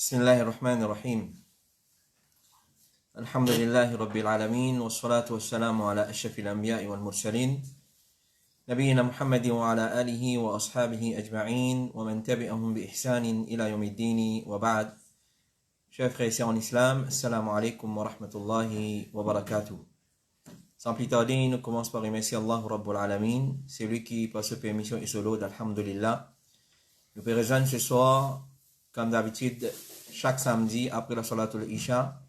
بسم الله الرحمن الرحيم الحمد لله رب العالمين والصلاة والسلام على أشرف الأنبياء والمرسلين نبينا محمد وعلى آله وأصحابه أجمعين ومن تبعهم بإحسان إلى يوم الدين وبعد. Chers frères et sœurs en islam, assalamu alaikum wa rahmatullahi wa barakatuh. Sans plus tarder, nous commençons par remercier Allah Rabbul Alamin, c'est lui qui, par sa permission et solo d'Alhamdulillah, nous peut rejoindre ce soir, comme d'habitude, chaque samedi après la Salatul Isha,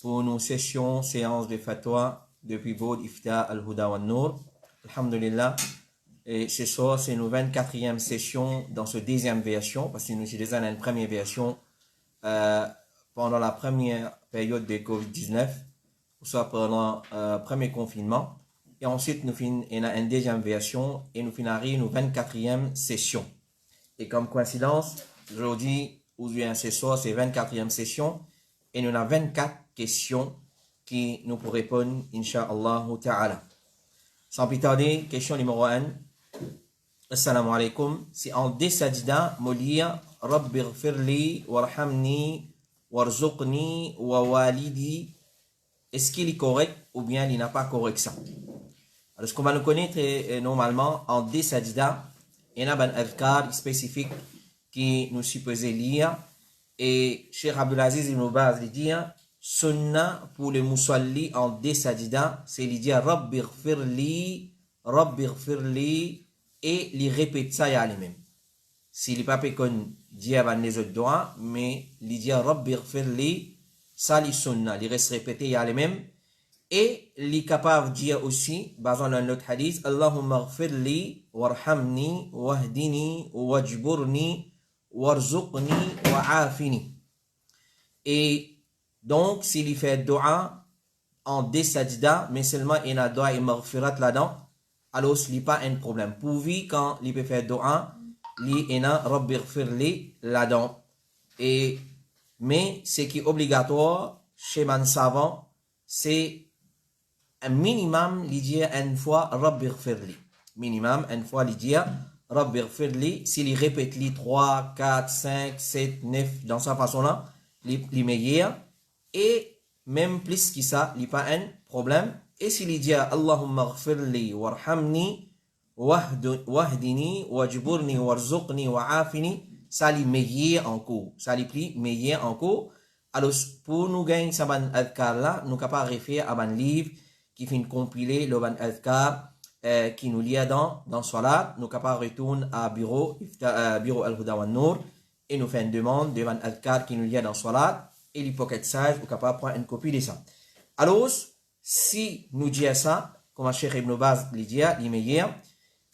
pour nos séances de fatwa depuis Bod Ifta Al-Huda wa Nour. Alhamdulillah. Et ce soir, c'est nos 24e session dans ce deuxième version, parce que nous sommes déjà dans une première version pendant la première période de Covid-19, soit pendant le premier confinement. Et ensuite, nous finissons une deuxième version et nous finissons nos 24e session. Et comme coïncidence, aujourd'hui, ce soir, c'est 24e session et nous avons 24 questions qui nous pourront répondre, Inch'Allah Ta'ala. Sans plus tarder, question numéro 1. Assalamu alaikum. C'est en deux sajda, molia, Rabbi ghfirli, warhamni, warzuqni, wa walidi. Est-ce qu'il est correct ou bien il n'a pas correct ça? Alors, ce qu'on va nous connaître normalement en deux sajda, il y a un adhkar spécifique qui nous supposait lire. Et Cheikh Abdulaziz Ibn Baz dit sunna pour le musalli en deux sajda, c'est lui dire Rabbi ghfirli, et il répète ça à lui-même. S'il n'est pas qu'on dit avant les autres doigts, mais il dit Rabbi ghfirli, ça li sunna, il reste répété à lui-même. Et il est capable de dire aussi, basant sur notre hadith, Allahumma ghfirli, warhamni, wahdini, wajburni, warzuqni, wa'afini. Et donc, s'il fait dua en deux sajda, mais seulement il y a dua et maghfirat là-dedans, alors ce n'est pas un problème. Pourvu quand il peut faire dua, il y a Rabbi ghfirli là-dedans. Mais ce qui est obligatoire chez man savant, c'est un minimum, il dit une fois Rabbi ghfirli. Minimum, une fois, il dit Rabbi ghfirli. S'il répète les 3, 4, 5, 7, 9, dans sa façon-là, les meilleurs. Et même plus que ça, il n'y a pas un problème. Et s'il dit Allahumma ghfirli, warhamni, wahdini, wajburni, warzuqni, wa'afini, ça les meilleurs encore. Ça les plus meilleurs encore. Alors, pour nous gagner ce ban adhkar là, nous sommes capables de référer à un livre qui finit compiler le ban adhkar qui nous lie dans Salat. Nous sommes capables de retourner à bureau Al-Huda wa Nour et nous faisons une demande de ban adhkar qui nous lie dans Salat et les pocket size, nous sommes capables de prendre une copie de ça. Alors, si nous disons ça, comme Cheikh Ibn Baz le dit, il est meilleur.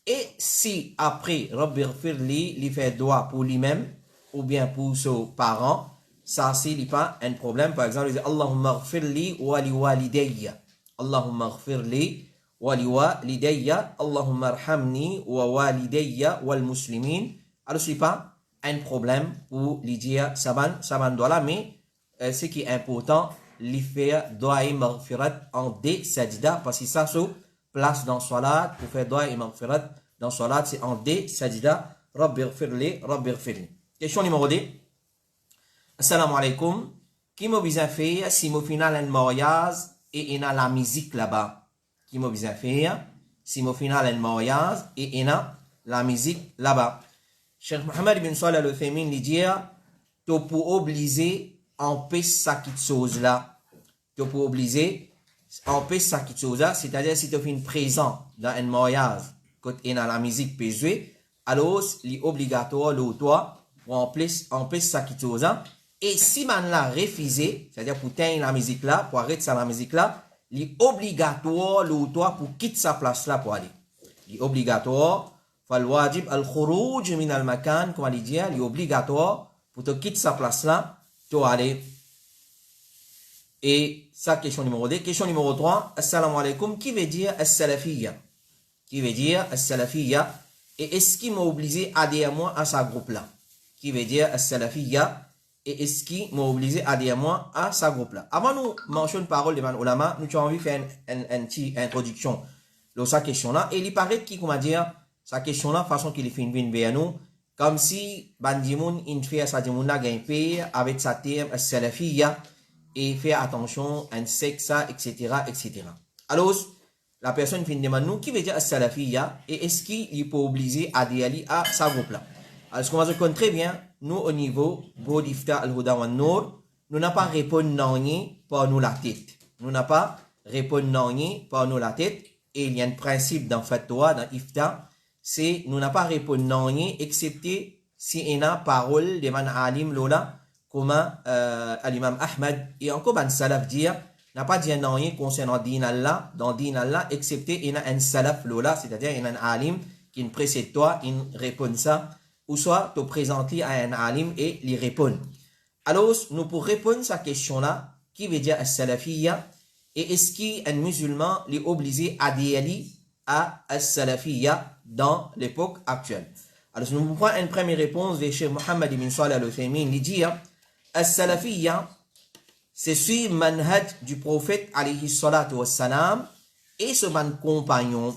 Et si après, Rabbi ghfirli, il fait doigt pour lui-même ou bien pour ses parents, ça, c'est pas un problème. Par exemple, il dit Allahumma ghfirli wa li walidayya. Allahumma ghfirli wa li walidayya. Allahumma arhamni wa walidayya wal muslimin. Alors, c'est pas un problème pour lui dire saban doit là, mais ce qui est important, lui faire doa et maghfirat en deux sajda, parce que ça se place dans salat, pour faire doa et maghfirat dans salat, c'est en deux sajda. Rabbi ghfirli, Rabbi ghfirli. Question numéro 2. Assalamu alaikum. Qui m'a besoin faire si au final un mariage et il y a la musique là-bas? Qui m'a besoin faire si au final un mariage et il y a la musique là-bas? Cheikh Mohammed bin Salih al-Uthaymin dit tu peux obliger en paix ça qui chose là. Tu peux obliger en paix ça qui chose là, c'est-à-dire si tu fais une présent dans un mariage quand il y a la musique peut jouer, alors il est obligatoire le toi pour en paix ça qui chose là. Et si man l'a refusé, c'est-à-dire pour tenir la musique là, pour arrêter ça la musique là, il est obligatoire le toi pour quitter sa place là pour aller. Il est obligatoire, fal wajib al khuruj min al makan, comme il dit, il est obligatoire pour te quitter sa place là, pour aller. Et ça, question numéro 2. Question numéro 3. Assalamu alaikum. Qui veut dire as-salafiyya? Qui veut dire as-salafiyya? Et est-ce qu'il m'a obligé à adhérer moi à sa groupe là? Qui veut dire as-salafiyya? Et est-ce qu'il m'a obligé à adhérer moi à sa groupe là? Avant nous mentionner une parole de Van Ulama, nous avons envie de faire une petite introduction de sa question là. Et il paraît qu'il, comment dire, sa question là, façon qu'il est fait une vers nous, comme si bandimoun in fait sa dimouna gain pire avec sa terme salafiyya et fait attention à un sexe, etc., etc. Alors, la personne finit de nous qui veut dire salafiyya et est-ce qu'il peut obliger à aller à sa groupe là. Alors, ce qu'on va se connaître très bien, nous au niveau Bodifta al-Huda wa Nour, nous n'avons pas répondu non par nous la tête. Nous n'avons pas répondu non par nous la tête. Et il y a un principe dans Fatwa, dans Ifta, c'est nous n'avons pas répondu non excepté si il y a parole de man alim lola, comme l'imam Ahmad et encore ban salaf dire, n'a pas dit non concernant din Allah, dans din Allah, excepté il y a un salaf lola, c'est-à-dire il y a un alim qui précède toi, il répond ça, ou soit te présenter à un alim et lui répondre. Alors, nous pour répondre à cette question-là, qui veut dire as-salafiyya, et est-ce qu'un musulman est obligé à adhérer à as-salafiyya dans l'époque actuelle? Alors, nous prenons une première réponse de Cheikh Mohammed ibn Salih al-Uthaymin, il dit as-salafiyya, c'est suivre manhaj du prophète alayhi salatu wassalam et ce ban compagnon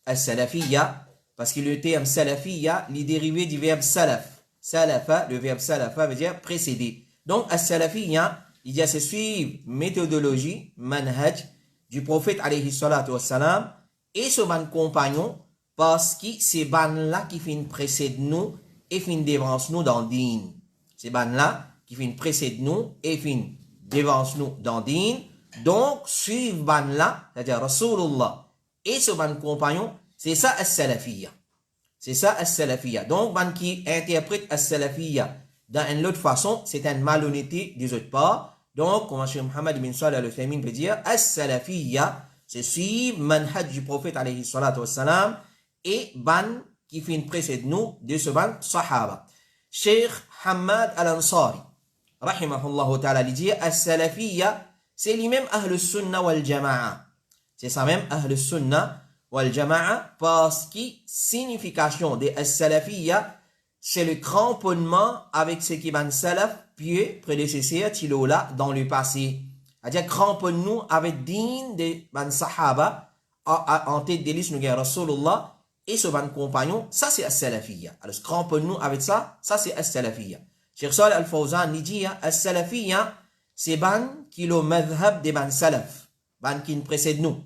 as-salafiyya, parce que le terme salafiyya est dérivé du verbe salaf. Salafa, le verbe salafa veut dire précéder. Donc, as-salafiyya, il y a c'est suivre méthodologie, manhaj du prophète alayhi salatu wassalam et ce ban compagnon parce que c'est ban là qui finit précède nous et finit devance nous dans din. C'est ban là qui finit précède nous et finit devance nous dans din. Donc, suivre ban là, c'est-à-dire Rasulullah et ce ban compagnon, c'est ça as-salafiyya. C'est ça as-salafiyya. Donc, ban qui interprète as-salafiyya dans une autre façon, c'est une malhonnêteté des autres parts. Donc, comme Cheikh Mohammed ibn Salih al-Uthaymin peut dire, as-salafiyya, c'est suivre manhaj du prophète alayhi salatu wassalam et ban qui finit précède nous de ce ban sahaba. Cheikh Hamad al-Ansari, rahimahullah ta'ala, il dit, as-salafiyya, c'est lui-même ahl sunnah wal jama'a. C'est ça même ahl sunnah wal jama'a parce que signification de as-salafiyya, c'est le cramponnement avec ce qui ban salaf pieux prédécesseur tilola dans le passé. C'est-à-dire cramponne-nous avec din de ban sahaba en tête de liste nous gagne Rasulullah et ce ban compagnon, ça c'est as-salafiyya. Alors cramponne-nous avec ça, ça c'est as-salafiyya. Cheikh Salih al-Fawzan dit as-salafiyya, c'est ban qui le madhab de ban salaf, ban qui nous précède nous.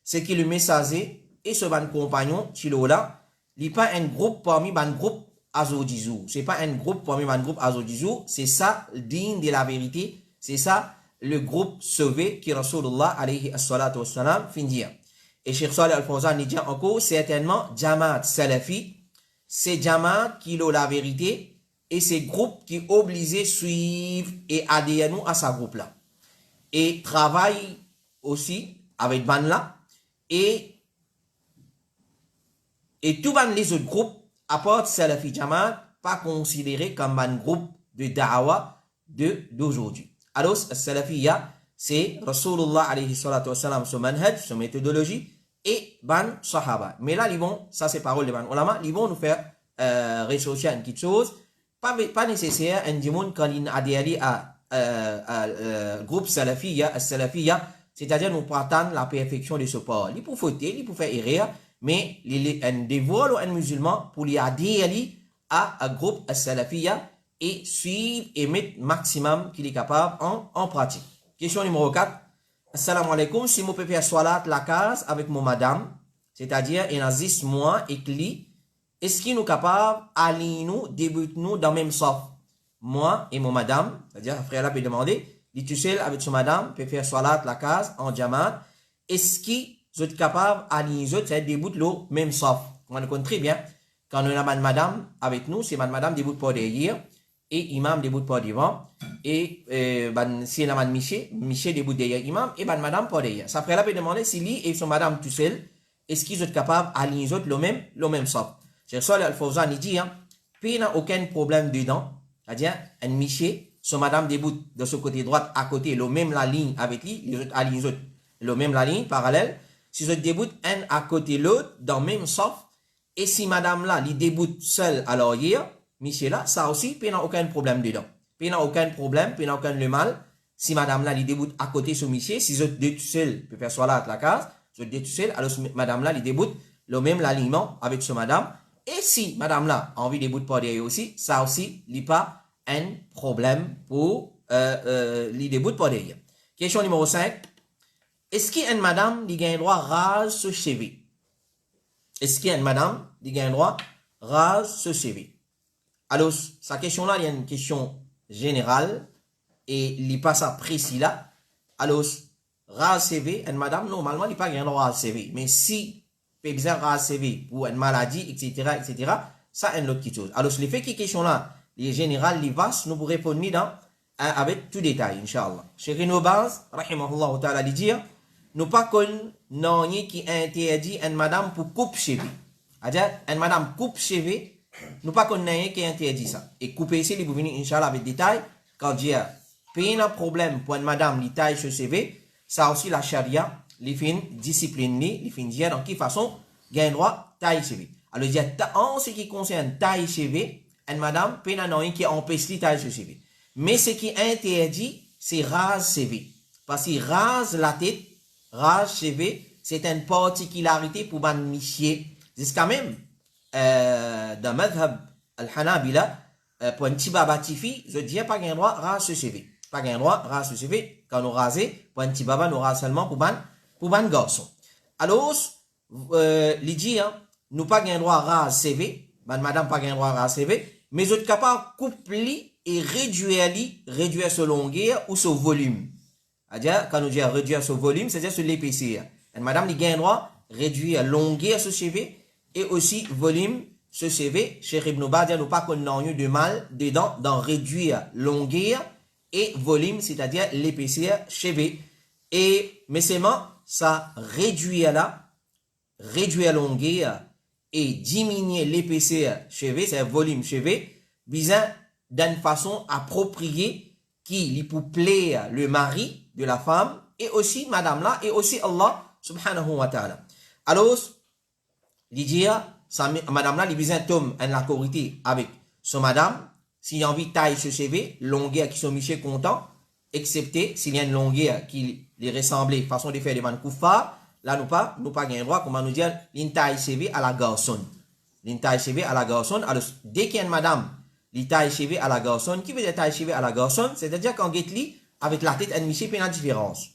C'est qui le messager et ce ban compagnon tilola, il n'est pas un groupe parmi ban groupe Azodizou. C'est pas un groupe parmi un groupe Azodizou, c'est ça digne de la vérité, c'est ça le groupe sauvé qui Rasulullah alayhi as-salatu wassalam fin dire. Et Cheikh Salih al-Fawzan dit encore, certainement Jamaat Salafi, c'est Jamaat qui a la vérité et c'est groupe qui obligé suivre et adhérer nous à sa groupe là. Et travaille aussi avec ban là et tout ban les autres groupes à part Salafi Jamaat, pas considéré comme un groupe de da'wa d'aujourd'hui. Alors, Salafiyya, c'est Rasulullah alayhi salatu wassalam, son manhaj, son méthodologie, et ban sahaba. Mais là, ils vont, ça c'est parole de ban ulama, ils vont nous faire ressortir une petite chose, pas nécessaire, un dimon quand il adhère à groupe Salafiyya, c'est-à-dire nous prétendons la perfection de ce port. Il peut fauter, il peut faire erreur, mais un devoir ou un musulman pour lui adhérer à un groupe salafiyya et suivre et mettre maximum qu'il est capable en pratique. Question numéro 4. Assalamu alaikum, si je peux faire salat la case avec mon madame, c'est-à-dire il y a 10 mois et cli, est-ce qu'il nous capable d'aller nous, débuter nous dans le même saf? Moi et mon madame, c'est-à-dire frère là peut demander, il tout seul avec son madame, peut faire salat la case en jamaat, est-ce qu'il vous êtes capable à l'autres, c'est débout le même saf. On le connaît très bien. Quand on a madame avec nous, c'est madame débout pas derrière et imam débout pas devant. Et si on a Miché débout derrière imam et madame pas derrière. Ça ferait là peut demander si lui et son madame tout seul, est-ce qu'ils sont capables à l'autres le même saf. Cheikh Salih al-Fawzan il dit, puis il n'y a aucun problème dedans. C'est-à-dire, un Miché, son madame débout de ce côté droit à côté, le même la ligne avec lui, les autres à les autres, le même la ligne parallèle. Si je débute un à côté l'autre, dans le même saf, et si madame là, il débute seul à l'arrière, monsieur là, ça aussi, il n'y a aucun problème dedans. Il n'y a aucun problème, il n'y a aucun le mal. Si madame là, il débute à côté sur monsieur, si je deux seul, peut faire soit là à la case, je deux seul, alors madame là, il débute le même l'alignement avec ce madame, Et si madame là a envie de bout par derrière aussi, ça aussi, il n'y a pas un problème pour les débouts par derrière. Question numéro 5. Est-ce qu'une madame qui a un droit rase ce cheveu? Est-ce qu'une madame qui a un droit rase ce cheveu? Alors, sa question-là, il y a une question générale et il n'est pas ça précis là. Alors, rase CV, une madame, normalement, il n'y a pas un droit à CV. Mais si, par exemple, rase CV pour une maladie, etc., ça, c'est une autre chose. Alors, le fait que la question là, les générales, les vastes, nous pourrons répondre avec tout détail, Inch'Allah. Cheikh Ibn Baz, rahimahullah ta'ala, dit dire, nous pas qu'on non qui interdit une madame pour couper cheveux. C'est-à-dire, une madame coupe cheveux, nous pas qu'on qui interdit ça. Et couper ici, il vous venir, Inch'Allah, avec détail, quand dire, pas un problème pour une madame qui taille ce cheveux, ça aussi la charia, les fins discipline, les fins dire dans quelle façon, gain droit, taille cheveux. Alors, dire, en ce qui concerne taille cheveux, une madame, pas un qui empêche de taille ce cheveux. Mais ce qui est interdit, c'est rase cheveux. Parce qu'il rase la tête, rase cheveux, c'est une particularité pour man monsieur. Jusqu'à même, dans le madhab al-Hanabila, pour un petit baba tifi, je dis pas qu'il y a un droit rase cheveux. Pas qu'il y a un droit rase cheveux. Quand nous rasons, pour un petit baba, nous rasons seulement pour ban garçon. Alors, l'idée, nous pas qu'il y a un droit rase cheveux, madame pas qu'il y a un droit rase cheveux, mais autres capables coupler et réduire ce longueur ou ce volume. C'est-à-dire, quand nous disons réduire ce volume, c'est-à-dire sur l'épaisseur. Madame, il gagne droit réduire longueur ce cheveu et aussi volume ce cheveu. Chez Ibn Baz, nous pas qu'on a eu de mal dedans dans réduire longueur et volume, c'est-à-dire l'épaisseur cheveu. Et, mais seulement, ça réduire là, réduire longueur et diminuer l'épaisseur cheveu, c'est volume cheveu, visant d'une façon appropriée qui lui pour plaire le mari de la femme et aussi madame là et aussi Allah subhanahu wa ta'ala. Alors, il dit, madame là, il besoin tombe en accorité avec son madame, s'il a envie de tailler ce cheveu, longueur qui sont michés contents, excepté s'il y a une longueur qui les ressemble, façon de faire des man koufa, là nous pas gain droit, comment nous dire, l'in taille cheveu à la garçon. L'in taille cheveu à la garçon, alors dès qu'il y a une madame, li taille cheveux à la garçon. Qui veut dire taille cheveux à la garçon? C'est-à-dire quand get li avec la tête admissible et la différence.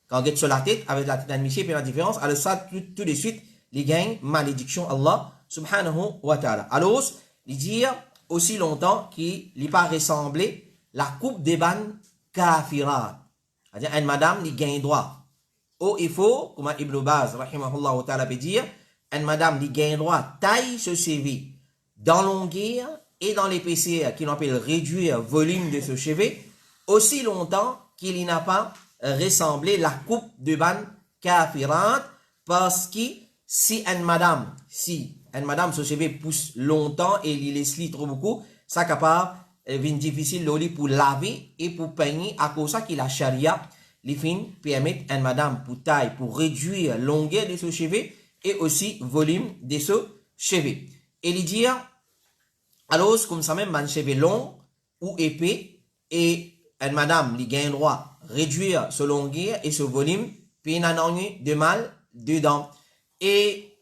Quand get sur la tête avec la tête admissible et la différence, alors ça tout de suite, les gagne malédiction Allah subhanahu wa ta'ala. Alors, il dit aussi longtemps qu'il n'a pas ressemblé la coupe des ban kafirat. C'est-à-dire une madame qui gagne droit. Ou il faut, comme Ibn Baz rahimahullah wa ta'ala peut dire, une madame qui gagne droit taille ce cheveu dans longueur et dans l'épaisseur qu'il appelle réduire volume de ce cheveu, aussi longtemps qu'il n'a pas ressemblé la coupe de ban kafirat, parce que si une madame ce cheveu pousse longtemps et il laisse trop beaucoup, ça capable devient difficile pour laver et pour peigner à cause ça que la charia les fins permet à une madame pour taille pour réduire longueur de ce cheveu et aussi volume de ce cheveu. Et il dit alors, comme ça même, un cheveu long ou épais, et une madame, qui gagne droit réduire ce longueur et ce volume, puis il n'a de mal dedans. Et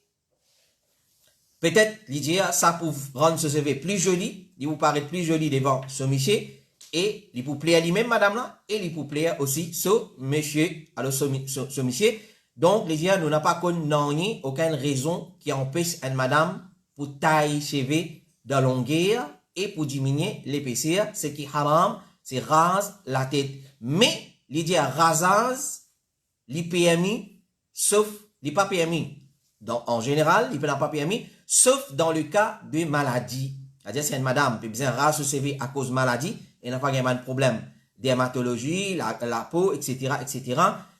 peut-être, l'idée, ça pour rendre ce cheveu plus joli, il vous paraît plus joli devant ce monsieur, et il pour plaire lui-même, madame là, et il pour plaire aussi ce monsieur, alors ce monsieur. Donc, l'idée, nous n'avons pas connu aucune raison qui empêche une madame pour tailler cheveux de longueur et pour diminuer l'épaisseur, ce qui est haram, c'est rase la tête. Mais, l'idée rasage, l'IPMI, sauf, n'est pas permis. En général, il n'est pas permis, sauf dans le cas de maladie. C'est-à-dire, si une madame peut bien raser ce CV à cause de maladie, elle n'a pas de problème. Dermatologie, la peau, etc.,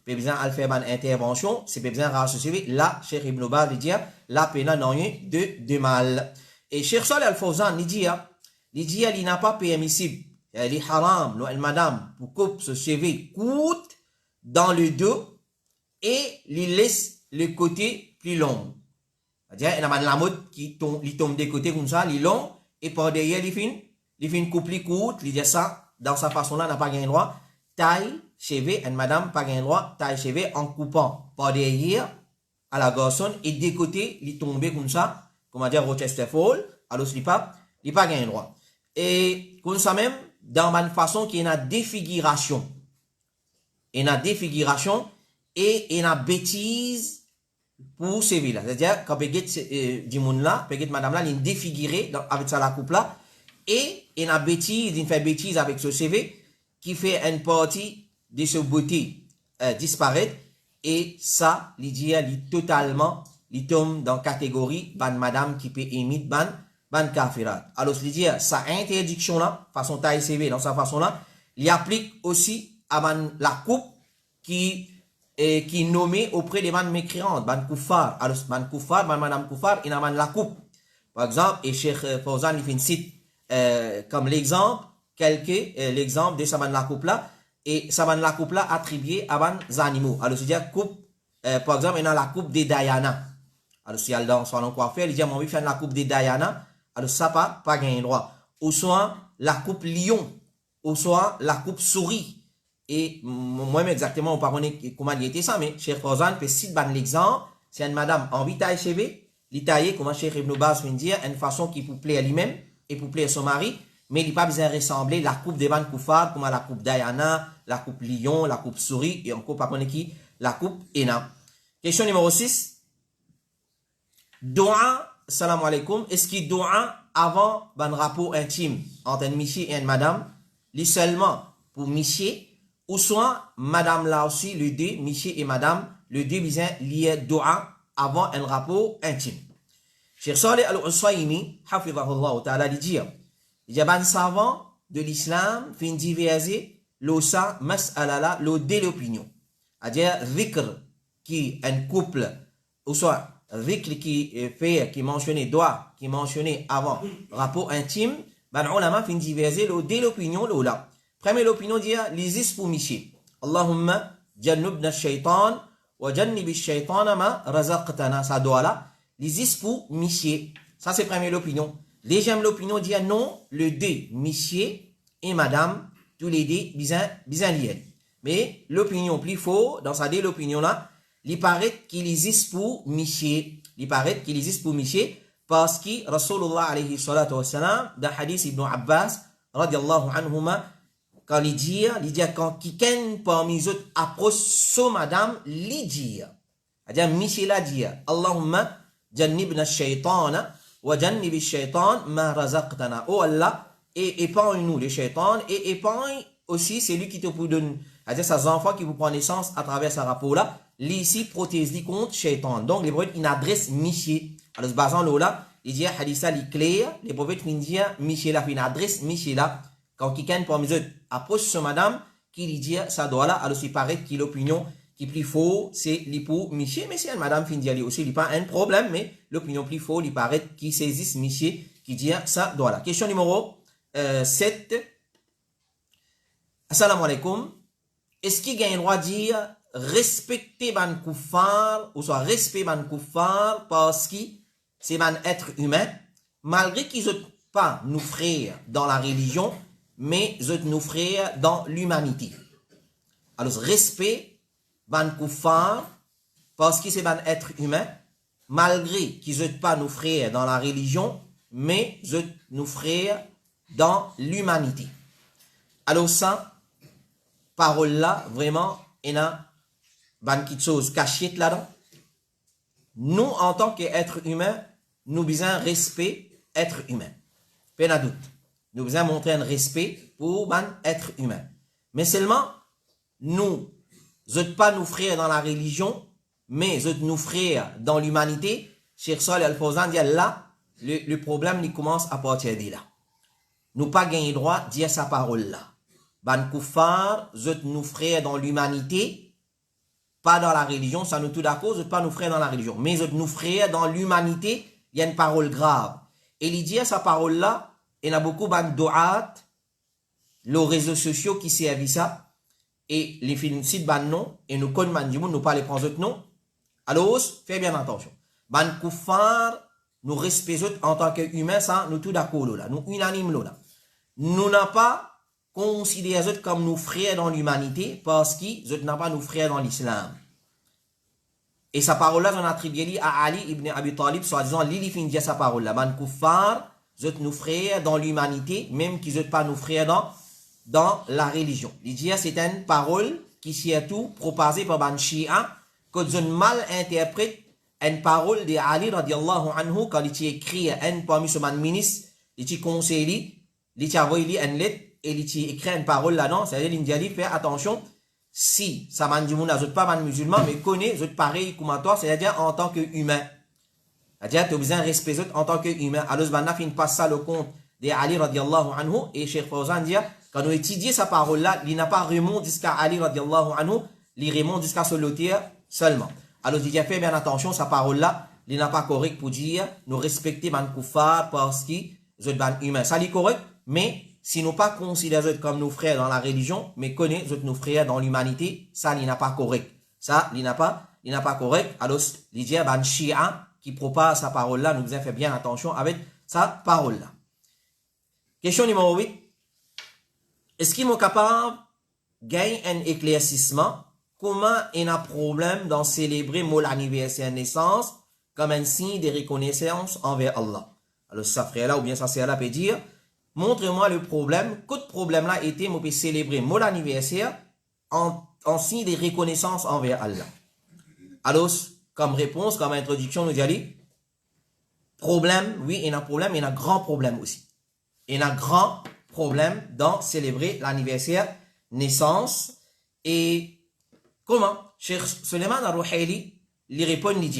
peut bien faire une intervention, c'est bien raser ce CV. Là, Cheikh Ibn Baz dit, la peine n'a rien de mal. Et Cheikh Saleh Al-Fawzan, il dit, il n'a pas permissible, il est haram, madame, pour couper ce cheveu court dans le dos et il laisse le côté plus long. C'est-à-dire, il y a la mode qui tombe des côtés comme ça, il est long, et par derrière, il fait une coupe plus courte, il dit ça, dans sa façon-là, n'a pas gagné droit, taille, cheveux, et madame, pas gagné droit, taille, cheveux, en coupant par derrière, à la garçonne, et des côtés, il est tombé comme ça, comment dire, Rochester Fall, alors il pas gain droit. Et comme ça même, dans une façon qui est une défiguration. Et une défiguration et une bêtise pour ces là. C'est-à-dire, quand peut-être du monde là, peut-être madame là, il est défiguré avec ça la coupe là, et il a bêtise, il fait bêtise avec ce CV qui fait une partie de ce beauté disparaître, et ça, il dit, il totalement, il tombe dans la catégorie, ban madame qui peut émettre ban kafirat. Alors, il dit, sa interdiction là, façon taille CV, dans sa façon là, il applique aussi à la coupe qui est nommée auprès des ban mécréantes, ban koufar. Alors, ban koufar, ban madame koufar, il a la coupe. Par exemple, et Cheikh Fawzan, il fait une cite comme l'exemple, l'exemple de sa ban la coupe là, et sa ban la coupe là attribué à ban animaux. Alors, c'est-à-dire coupe, par exemple, il y a la coupe des Diana. Alors, si elle dans son coiffeur, il dit, mon faire la coupe des Diana, alors ça pas gain droit. Ou soit la coupe lion, ou soit la coupe souris. Et moi-même exactement, on ne sait pas comment il était ça, mais Cheikh Fawzan peut citer l'exemple, c'est une madame en taille cheveux, il taille, comment Cheikh Ibn Baz vient dire, une façon qui peut plaire à lui-même et pour plaire à son mari, mais il n'a pas besoin de ressembler la coupe des ban koufar, comme la coupe Diana, la coupe lion, la coupe souris, et encore pas qui, la coupe Ena. Question numéro 6. Doua, salam alaikum, est-ce qu'il doua avant ban rapport intime entre un monsieur et une madame, lui seulement pour monsieur, ou soit madame là aussi, le deux, monsieur et madame, le deux besoin lié doua avant un rapport intime. Cheikh Saleh Al-Usaymi, hafidhahullah ta'ala, dit, il y a un savant de l'islam qui diverser l'osa mas'alala, le de l'opinion. C'est-à-dire, dhikr qui un couple, ou soit dhikr qui fait, qui mentionné doit, qui mentionné avant rapport intime, ben ulama fin diverser le de l'opinion, là. Première opinion dit, l'isiste pour Michi. Allahumma jannubna shaitan wa jannibi shaitan ma razaqtana. Ça doit là. L'isiste pour Michi. Ça c'est première opinion. Deuxième opinion dit non, le deux, Michi et madame, tous les deux, bien liés. Mais l'opinion plus faux, dans sa deux opinion là, il paraît qu'il existe pour Michi. Il paraît qu'il existe pour Michi parce que Rasulullah alayhi salatu wa salam, dans hadith Ibn Abbas, radiallahu anhuma, quand il dit quand quelqu'un parmi eux approche son madame, il dit, c'est-à-dire Michel a dit, Allahumma jannibna shaytana wa jannibi shaytan ma razaqtana. Oh Allah, et épargne-nous les shaytans, et épargne aussi celui qui te vous donne, c'est-à-dire ses enfants qui vous prennent naissance à travers ce rapport-là, ici protège contre shaytan. Donc les prophètes, ils adressent Michel. Alors, ce basant là, il dit, hadith est clair, les prophètes, ils disent, Michel a fait une adresse, Michel là, quand quelqu'un parmi eux approche son madame, qui lui dit ça doit là, alors il paraît que l'opinion qui est plus faux, c'est l'ipou Miché, mais si une madame finit d'y aller aussi, il n'y a pas un problème, mais l'opinion plus faux, il paraît qu'il saisisse Miché, qui dit ça doit là. Question numéro 7. Assalamu alaikum. Est-ce qu'il y a un droit de dire respecter ban koufar, ou soit respect ban koufar, parce que c'est ban être humain, malgré qu'ils ne sont pas nos frères dans la religion, mais nos frères dans l'humanité. Alors, respect, ban koufar, parce que c'est ban être humain, malgré qu'ils ne sont pas nos frères dans la religion, mais nos frères dans l'humanité. Alors, ça, parole-là, vraiment, il y a ban quelque chose caché là-dedans. Nous, en tant qu'être humain, nous besoin respect être humain. Pas de doute. Nous devons montrer un respect pour être humain. Mais seulement, nous n'êtes pas nos frères dans la religion, mais vous êtes nos frères dans l'humanité. Cheikh Saleh Al-Fawzan dit là, le problème il commence à partir de là. Nous pas gagné droit de dire sa parole là. Ban koufar, vous êtes nos frères dans l'humanité, pas dans la religion, ça nous tout d'accord, vous n'êtes pas nos frères dans la religion, mais vous êtes nos frères dans l'humanité, il y a une parole grave. Et il dit sa parole là, il y a beaucoup de do'at, les réseaux sociaux qui servent ça, et les films sites ban non, et nous connaissons nous pas les prendre autres non. Alors, faites bien attention. Ban koufar, nous respectons en tant qu'humains, ça, nous tout d'accord là, nous unanimes là. Nous n'avons pas considéré eux comme nos frères dans l'humanité, parce qu'ils n'ont pas nos frères dans l'islam. Et sa parole-là, on attribue à Ali ibn Abi Talib, soi-disant, Lili fin dit sa parole-là. Man kuffar, vous êtes nos frères dans l'humanité, même qu'ils n'êtes pas nos frères dans la religion. Il dit, c'est une parole qui s'est tout propagée par Ban Shia, que vous mal interprète une parole de Ali radiallahu anhu, quand il écrit un parmi ce ministre, il conseille, il envoyé une lettre, et il écrit une parole là-dedans, c'est-à-dire, il dit, fais attention, si ça m'a dit, vous n'êtes pas man musulman, mais connaît, vous êtes pareil comme toi, c'est-à-dire en tant qu'humain. C'est-à-dire, tu as besoin de respecter en tant qu'humain. Alors, Banna fin passe ça le compte de Ali radiallahu anhu, et Cheikh Fawzan dit, quand on étudie sa parole-là, il n'a pas remonté jusqu'à Ali radiallahu anhu, il remonte jusqu'à ce lotier seulement. Alors, il dit, fais bien attention, sa parole-là, il n'a pas correct pour dire, nous respecter ban koufar parce qu'ils sont ban humain. Ça, c'est correct, mais si nous pas considérés comme nos frères dans la religion, mais connaissons nos frères dans l'humanité, ça, il n'a pas correct. Ça, il n'a pas correct. Alors, il dit, ban Shia, qui propage sa parole-là, nous devons faire bien attention avec sa parole-là. Question numéro 8. Est-ce qu'il est capable de gagner un éclaircissement? Comment il y a un problème dans célébrer mon anniversaire de naissance comme un signe de reconnaissance envers Allah? Alors, ça frère-là ou bien ça sœur-là peut dire, montre-moi le problème. Quel problème-là était, moi, peux célébrer mon anniversaire en signe de reconnaissance envers Allah. Alors, comme réponse, comme introduction, nous disons, problème, oui, il y a un problème, il y a un grand problème aussi. Il y a un grand problème dans célébrer l'anniversaire naissance. Et comment? Cheikh Suleiman al-Ruhaili lui répond, il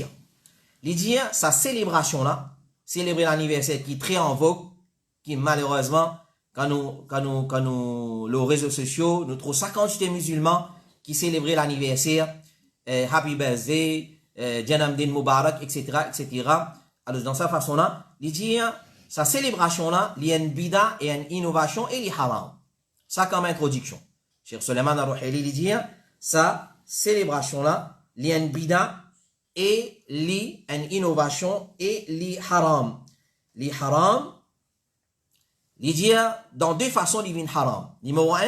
dit, sa célébration-là, célébrer l'anniversaire qui est très en vogue, qui malheureusement, quand nous, les réseaux sociaux, nous trouvons 58 musulmans qui célébraient l'anniversaire, Happy Birthday, Janamdin Mubarak, etc., etc. Alors, dans sa façon-là, il dit, sa célébration-là, il y a une bida et une innovation et il haram. Ça comme introduction. Cheikh Suleiman al-Ruhaili, il dit, sa célébration-là, il y a une bida et une innovation et il haram. Il haram, il dit, dans deux façons, il vient haram. Numéro 1,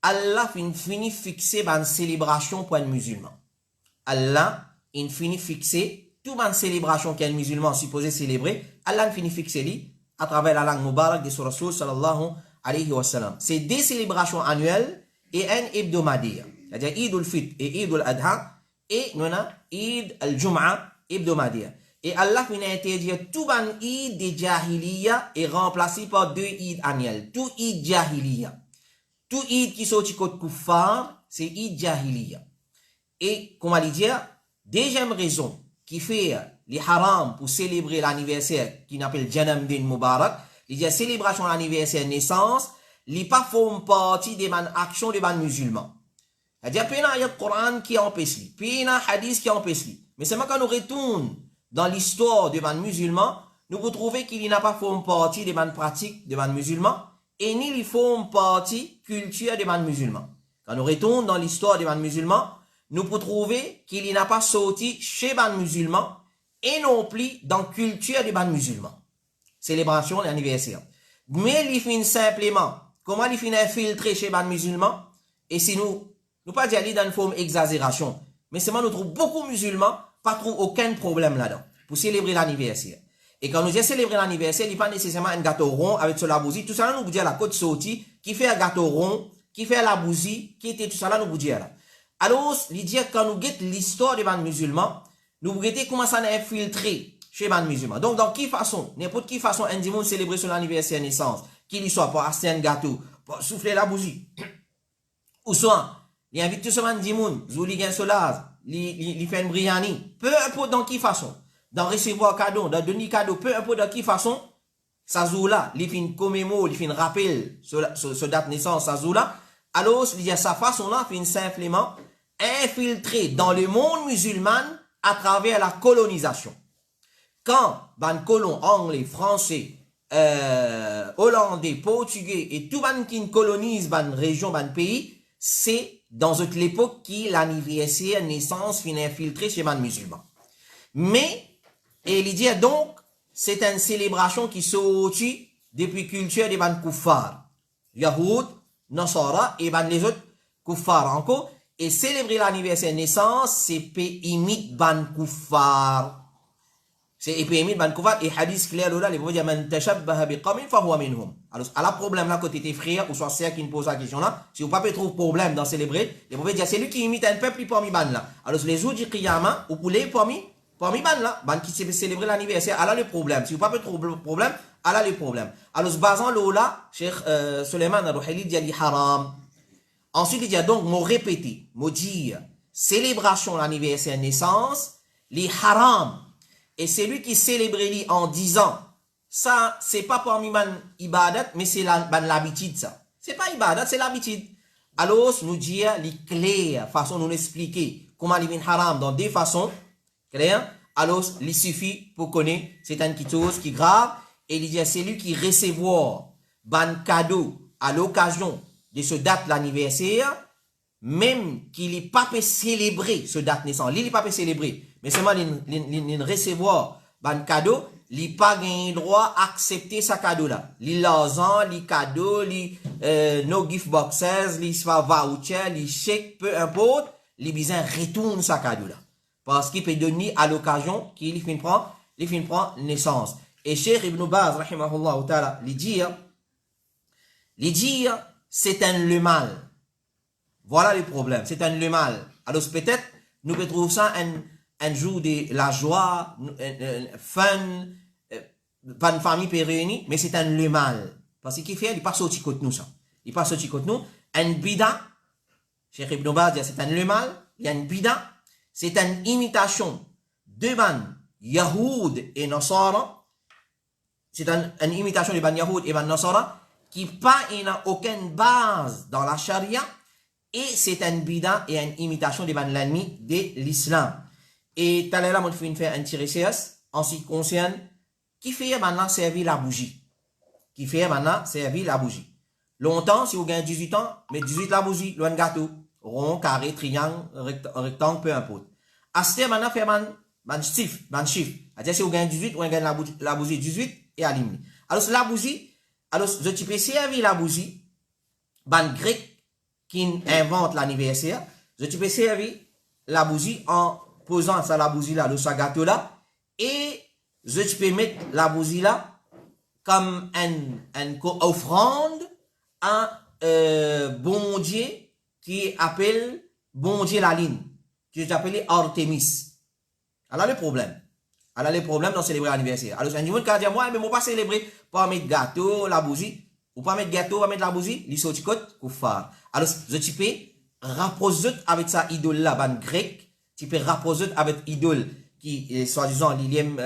Allah finit fixer une célébration pour un musulman. Allah, il finit fixer toute une célébration qu'un musulman supposé célébrer. Allah finit fixer lui à travers la langue Mubarak de son Rasul sallallahu alayhi wa sallam. C'est des célébrations annuelles et un hebdomadaire. C'est-à-dire Eid al-Fitr et Eid al-Adha et nous avons Eid al-Jum'a hebdomadaire. Et Allah finit interdire tout un Eid de Jahiliya et remplacé par deux Eid annuels. Tout Eid Jahiliya. Tout Eid qui sortit côté Kuffar, c'est Eid Jahiliya. Et, comment dire, deuxième raison qui fait les haram pour célébrer l'anniversaire qui n'appelle Janamdin Mubarak, il y a célébration l'anniversaire naissance, il pas forme partie des actions des musulmans. C'est-à-dire, il y a un Coran qui empêche lui, puis il y a un hadith qui empêche lui. Mais c'est quand nous retournons dans l'histoire des musulmans, nous pouvons trouver qu'il n'a pas forme partie des pratiques des musulmans, et ni il forme partie culture des musulmans. Quand nous retournons dans l'histoire des musulmans, nous pouvons trouver qu'il n'a pas sorti chez les musulmans et non plus dans la culture des musulmans. Célébration de l'anniversaire. Mais il finit simplement, comment il finit infiltré chez les musulmans? Et si nous pas dire dans une forme d'exagération, mais seulement nous trouvons beaucoup de musulmans, pas trouve aucun problème là-dedans, pour célébrer l'anniversaire. Et quand nous disons célébrer l'anniversaire, il n'y a pas nécessairement un gâteau rond avec la bougie. Tout ça, nous vous dire la côte sortie, qui fait un gâteau rond, qui fait la bougie, qui était tout ça là, nous vous dire là. Alors, l'idée, quand nous guettons l'histoire des musulmans, nous guettons comment ça a infiltré chez les musulmans. Donc, dans quelle façon, n'importe quelle façon, un dimanche célébrer son anniversaire de naissance, qu'il y soit pour acheter un gâteau, pour souffler la bougie, ou soit, il invite tout ce monde dimanche, zouli gain solaz, il fait un briani, peu importe dans quelle façon, dans recevoir cadeau, dans donner cadeau, peu importe dans quelle façon, ça zou là, il fait une commémore, il fait une rappel, ce date de naissance, ça zou là. Alors, il y a sa façon-là, fait simplement infiltré dans le monde musulman à travers la colonisation. Quand les colons anglais, français, hollandais, portugais et tout le monde qui colonisent une région, un pays, c'est dans l'époque qui l'anniversaire naissance finit infiltré chez les musulmans. Mais, et il dit donc, c'est une célébration qui sortit depuis culture des kuffar, Yahoud, Nasara et les autres kuffar encore, Et célébrer l'anniversaire naissance, c'est imiter ban kuffar. C'est imiter ban kuffar. Et hadith clair là, les prophètes disent man tashabbaha biqawmin fahuwa minhum. Alors, à la problème là, côté tes frères, ou soit ceux qui nous posent la question là, si vous pas trouver problème dans célébrer, les prophètes disent c'est lui qui imite un peuple parmi ban là. Alors, les jours du qiyamah, ou pour les parmi ban là, ban qui célébrer l'anniversaire, alors le problème. Si vous pas trouver problème, alors le problème. Alors, basant là, Cheikh Suleiman al-Ruhaili dit haram. Ensuite, il dit donc, mot répété, mot dire, célébration l'anniversaire naissance, les haram. Et c'est lui qui célèbre lui en disant, ça, c'est pas parmi man ibadat, mais c'est l'habitude, ça. C'est pas ibadat, c'est l'habitude. Alors, nous dire, les clairs, façon de nous expliquer comment il est haram dans des façons, clair. Alors, il suffit pour connaître, c'est une chose qui est grave, et il dit, c'est lui qui recevoir, ban cadeau, à l'occasion, de ce date l'anniversaire, même qu'il n'est pas pu célébrer ce date naissance. Il n'est pas pu célébrer, mais seulement il recevoir un cadeau, il n'a pas le droit d'accepter ce cadeau-là. Il l'argent, les cadeaux, les no gift boxes, les vouchers, les chèques, peu importe, il besoin retourne ce cadeau-là. Parce qu'il peut donner à l'occasion qu'il prend naissance. Et Cheikh Ibn Baz, rahimahullah ta'ala, lui dire, c'est le mal. Voilà le problème, c'est le mal. Alors peut-être, nous pouvons trouver ça un jour de la joie, fun, pas une famille peut réunir, mais c'est le mal. Parce qu'il fait, il passe au côté nous ça. Il passe au côté nous, un bida, Cheikh Ibn Baz dit c'est le mal, il y a une bida, c'est une imitation de ban Yahoud et Nasara, c'est une imitation de ban Yahoud et ban Nasara, qui n'a aucune base dans la charia, et c'est un bida et une imitation de l'ennemi de l'islam. Et tout à l'heure, on fait un tiré CS en ce qui concerne qui fait maintenant servir la bougie. Qui fait maintenant servir la bougie. Longtemps, si vous gagnez 18 ans, mais 18 la bougie, loin de gâteau, rond, carré, triangle, rectangle, peu importe. À ce temps, maintenant, fait chiffre. C'est-à-dire, si vous gagnez 18, vous gagnez la bougie 18 et allumez. Alors, la bougie, alors, je peux servir la bougie, ban grec qui invente l'anniversaire, je peux servir la bougie en posant ça la bougie là, le gâteau là, et je peux mettre la bougie là comme une offrande à bon Dieu qui appelle bon Dieu la ligne, qui s'appelle Artemis. Alors le problème. Alors, les problèmes dans célébrer l'anniversaire. Alors, un niveau qui a dit, moi, mais moi, pas célébrer, pas mettre gâteau, la bougie, ou pas mettre gâteau, pas mettre la bougie, les sorti côte, koufar. Alors, je peux rapprocher avec sa idole là, ban grec, tu peux rapprocher avec idole qui est, soi-disant, l'ilième,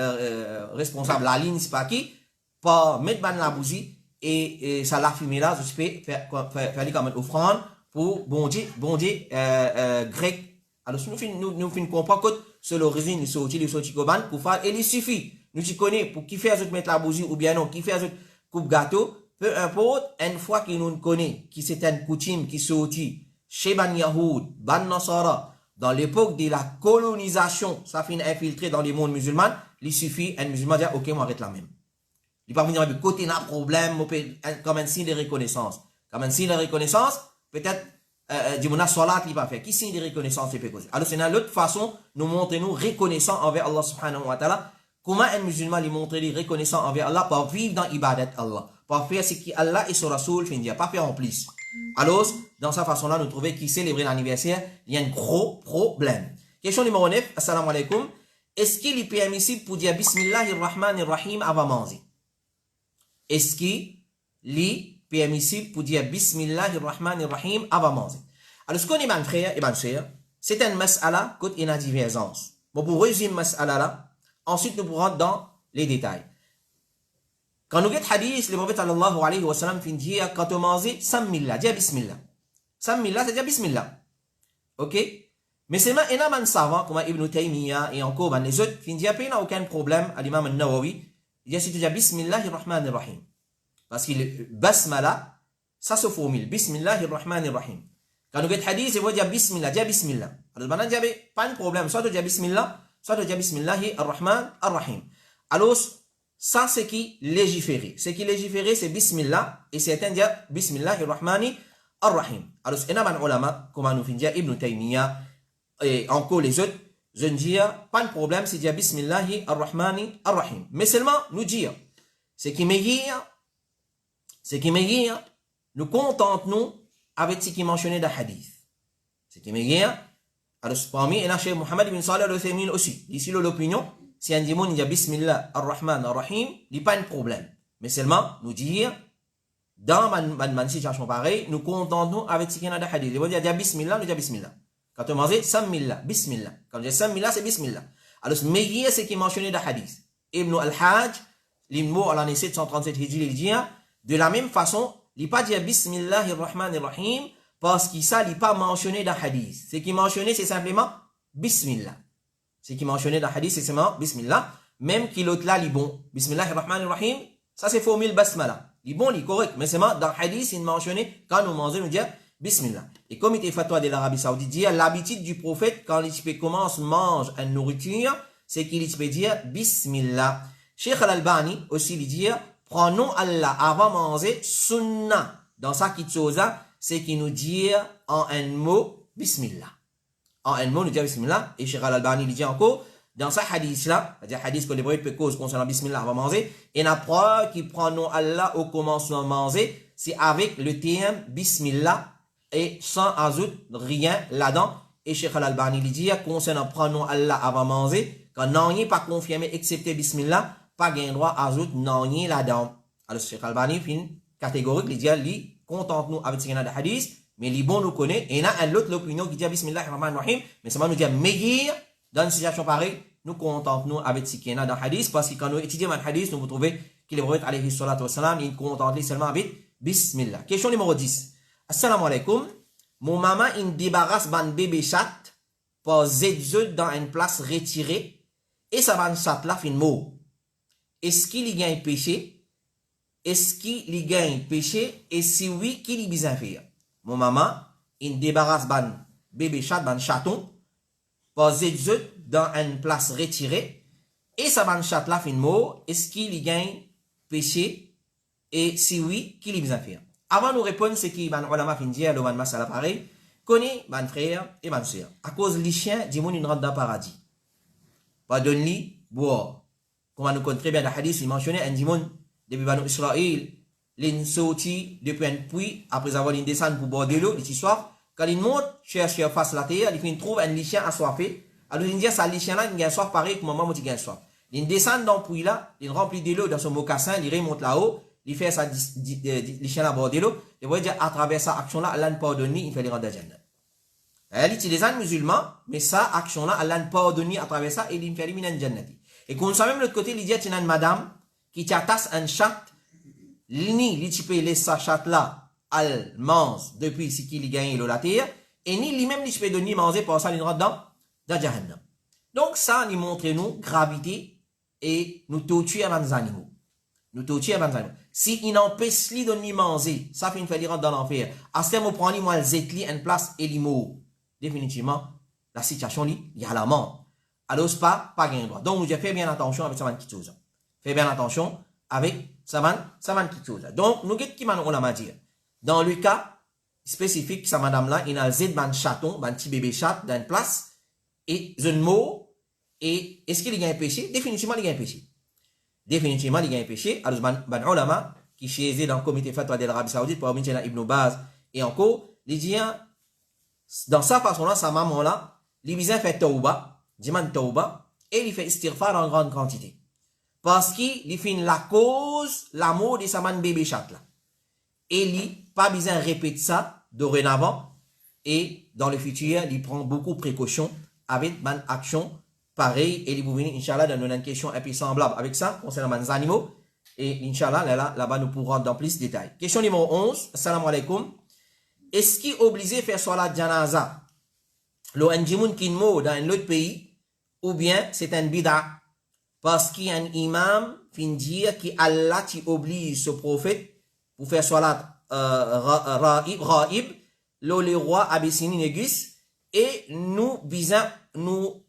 responsable, la ligne, c'est pas qui, pas mettre ban la bougie, et ça la fumée là, je peux faire comme une offrande pour bon Dieu, grec. Alors, si nous comprendre que c'est l'origine, le sorti koban, pour faire, et il suffit, nous tu connais, pour qui fait mettre la bougie, ou bien non, qui fait coupe gâteau, peu importe, une fois qu'il nous connaît, qui c'est une coutume qui sortit chez Ban Yahoud, Ban Nasara, dans l'époque de la colonisation, ça finit infiltré dans les mondes musulmans, il suffit, un musulman dit, ok, moi, arrête la même. Il va venir avec côté n'a problème, comme un signe de reconnaissance. Comme un signe de reconnaissance, peut-être, du mon salat, il va faire. Qui signe de reconnaissance, il peut causer. Alors, c'est une autre façon, nous montrer nous reconnaissants envers Allah subhanahu wa ta'ala. Comment un musulman lui montrer les reconnaissants envers Allah pour vivre dans ibadat Allah. Pour faire ce qu'Allah et son Rasoul font dire, pas faire en plus. Alors, dans cette façon-là, nous trouvons qu'il célébrer l'anniversaire, il y a un gros problème. Question numéro 9, assalamu alaikum. Est-ce qu'il est permissible pour dire Bismillahirrahmanirrahim avant manger? Est-ce qu'il est permissible pour dire Bismillahirrahmanirrahim avant manger? Alors, ce qu'on est, mes frères et mes sœurs, c'est un mas'ala qui a une divergence. Bon, pour résumer mas'ala là, ensuite nous pourrons dans les détails. Quand nous regardons le hadith, le prophète sallallahu alayhi wa sallam fin dire quand on mange, Sammillah, dis Bismillah. Sammillah, c'est dire Bismillah. Ok? Mais c'est maintenant un savant comme Ibn Taymiyyah et encore les autres fin dire qu'il n'y a aucun problème à l'imam al-Nawawi. Il dit si tu dis Bismillahirrahmanirrahim. Parce que le basmala, ça se formule. Bismillahirrahmanirrahim. Quand nous regardons le hadith, il va dire Bismillah, dis Bismillah. Alors maintenant, il n'y a pas de problème. Soit tu dis Bismillah, soit tu dis Bismillahirrahmanirrahim. Alors, ça, c'est qui légiférer. Ce qui légiférer, c'est Bismillah. Et certains disent Bismillahirrahmanirrahim. ar-Rahim. Alors, il y a un ulama, comme nous finit Ibn Taymiyyah, et encore les autres, je ne dis pas de problème, c'est dire Bismillahi ar-Rahmani ar-Rahim. Mais seulement, nous dire, ce qui meilleur, nous contentons avec ce qui est mentionné dans le hadith. Ce qui meilleur, alors, parmi, et là, Cheikh Mohammed ibn Salih al-Uthaymin aussi. Ici, l'opinion, si un démon dit Bismillah ar-Rahman ar-Rahim, il n'y a pas de problème. Mais seulement, nous dire, dans ma situation pareille, nous contentons avec ce qu'il y a dans le hadith. Il va dire Bismillah, nous disons Bismillah. Quand on mange, Sammillah, Bismillah. Quand on dit Sammillah, c'est Bismillah. Alors, ce meilleur, c'est qui est mentionné dans le hadith. Ibn al-Hajj, l'immo à l'année 737 Hijri, il dit, de la même façon, il ne pas dire Bismillah ar-Rahman ar-Rahim, parce qu'il ça n'est pas mentionné dans le hadith. Ce qui est mentionné, c'est simplement Bismillah. Ce qui est mentionné dans le hadith, c'est simplement Bismillah. Même qu'il l'autre là, il est bon. Bismillah ar-Rahman ar-Rahim, ça c'est formule basmala. Il est bon, il est correct. Mais seulement dans le hadith, il est mentionné, quand nous mangeons, nous disons Bismillah. Et comme il était fatwa de l'Arabie Saoudite, dit l'habitude du prophète, quand il commence à manger une nourriture, c'est qu'il peut dire Bismillah. Cheikh Al-Albani aussi, il dit, prenons Allah avant de manger, sunnah. Dans sa kitsosa, c'est qu'il nous dit en un mot Bismillah. En un mot, nous dit Bismillah. Et Cheikh Al-Albani dit encore, dans sa hadith là, c'est-à-dire hadith que les prophètes peuvent cause concernant Bismillah avant de manger, et la preuve qui prenons Allah au commencement de manger, c'est avec le terme Bismillah et sans ajout rien là-dedans. Et Cheikh Al-Albani dit, concernant prenons Allah avant de manger, quand non n'est pas confirmé excepté Bismillah, pas gain droit à ajout non n'est là-dedans. Alors Cheikh Al-Albani fin catégorique, il dit, contente-nous avec ce qu'il y a dans le hadith, mais les bons nous connaissent, et il y a un autre opinion qui dit Bismillah ar-Rahman ar-Rahim, mais ça va nous dire meilleur dans une situation pareille, nous contentons avec ce qu'il y a dans le hadith, parce que quand nous étudions le hadith, nous vous trouvez qu'il est vrai, alayhi salatu wassalam, il contenté seulement avec Bismillah. Question numéro 10. Assalamu alaikum. Mon maman, il débarrasse ban bébé chat, pour zézul dans une place retirée, et ça ban chat là fin mot. Est-ce qu'il y a un péché? Est-ce qu'il y a un péché? Et si oui, qu'il y a besoin de faire? Mon maman, il débarrasse ban bébé chat, ban chaton, pour zézul dans une place retirée, et ça ban chat là fin mot, est-ce qu'il y a un péché? Et si oui, qu'il y a besoin de faire? Avant de nous répondre, c'est qui ban ulama fin dire, le ban masala pareil, connaît ban frère et ban soeur. À cause les chiens, dis moi, ils rentrent dans le paradis. Pas donne-lui boire. Comme nous connaissons très bien dans le hadith, il mentionnait un dimon, depuis Banu Israël, l'in sorti depuis un puits, après avoir l'in descend pour boire de l'eau, il soif. Quand il monte, cherche face la terre, il trouve un lichen assoiffé. Alors il dit, ça lichen là, il a soif pareil que maman, il a soif. Il descend dans le puits là, il remplit de l'eau dans son mocassin, il remonte là-haut, il fait sa lichen à boire de l'eau, et vous dire, à travers sa action là, Allah ne pardonne, il fait les rendre à Jannah. Elle utilise les musulmans, mais sa action là, Allah ne pardonne à travers ça, et il fait éliminer Jannah. Et qu'on soit même de l'autre côté, il dit, il y a une madame, qui t'attache un chat, ni li peux laisser sa chat là, elle mange depuis ce qu'il gagne la terre, et ni lui-même li peux donner manger pour ça, il rentre dans Jahannam. Donc ça, nous montre nous gravité et nous torture avant les animaux. Nous torture avant les animaux. Si il empêche li de donner manger, ça fait une fois qu'il rentre dans l'enfer. À ce moment, prend lui moi zétli une place et l'imo. Définitivement, la situation li, il y a la mort. Alors pas gain droit. Donc, nous fait bien attention avec ça qui chose. Fais bien attention avec Saman qui chose. Donc, nous qu'est-ce qui m'a dit? Dans le cas spécifique, sa madame-là, il a zed ban chaton, ban petit bébé chat dans une place, et un mot, et est-ce qu'il y a un péché? Définitivement, il y a un péché. Définitivement, il y a un péché. Alors, ban ulama, qui chez dans le comité fatwa de l'Arabie Saoudite, pour Aminchena Ibn Baz, et encore, il dit, dans sa façon-là, sa maman-là, il fait tauba, demande tauba, et il fait istighfar en grande quantité. Parce qu'il fait la cause, l'amour de sa man bébé chat là. Et il pas besoin de répéter ça dorénavant. Et dans le futur, il prend beaucoup de précautions avec une action pareille. Et il vous venir, Inch'Allah, dans une question un peu semblable avec ça, concernant les animaux. Et Inch'Allah, là-bas, nous pourrons dans plus de détails. Question numéro 11. Assalamu alaikum. Est-ce qu'il est obligé de faire salat janaza? Le Ndjimoun Kinmo dans un autre pays? Ou bien c'est un bid'a? Parce qu'il y a un imam qui dit que Allah oblige ce prophète pour faire salat ra'ib, le roi Abyssinie négus, et nous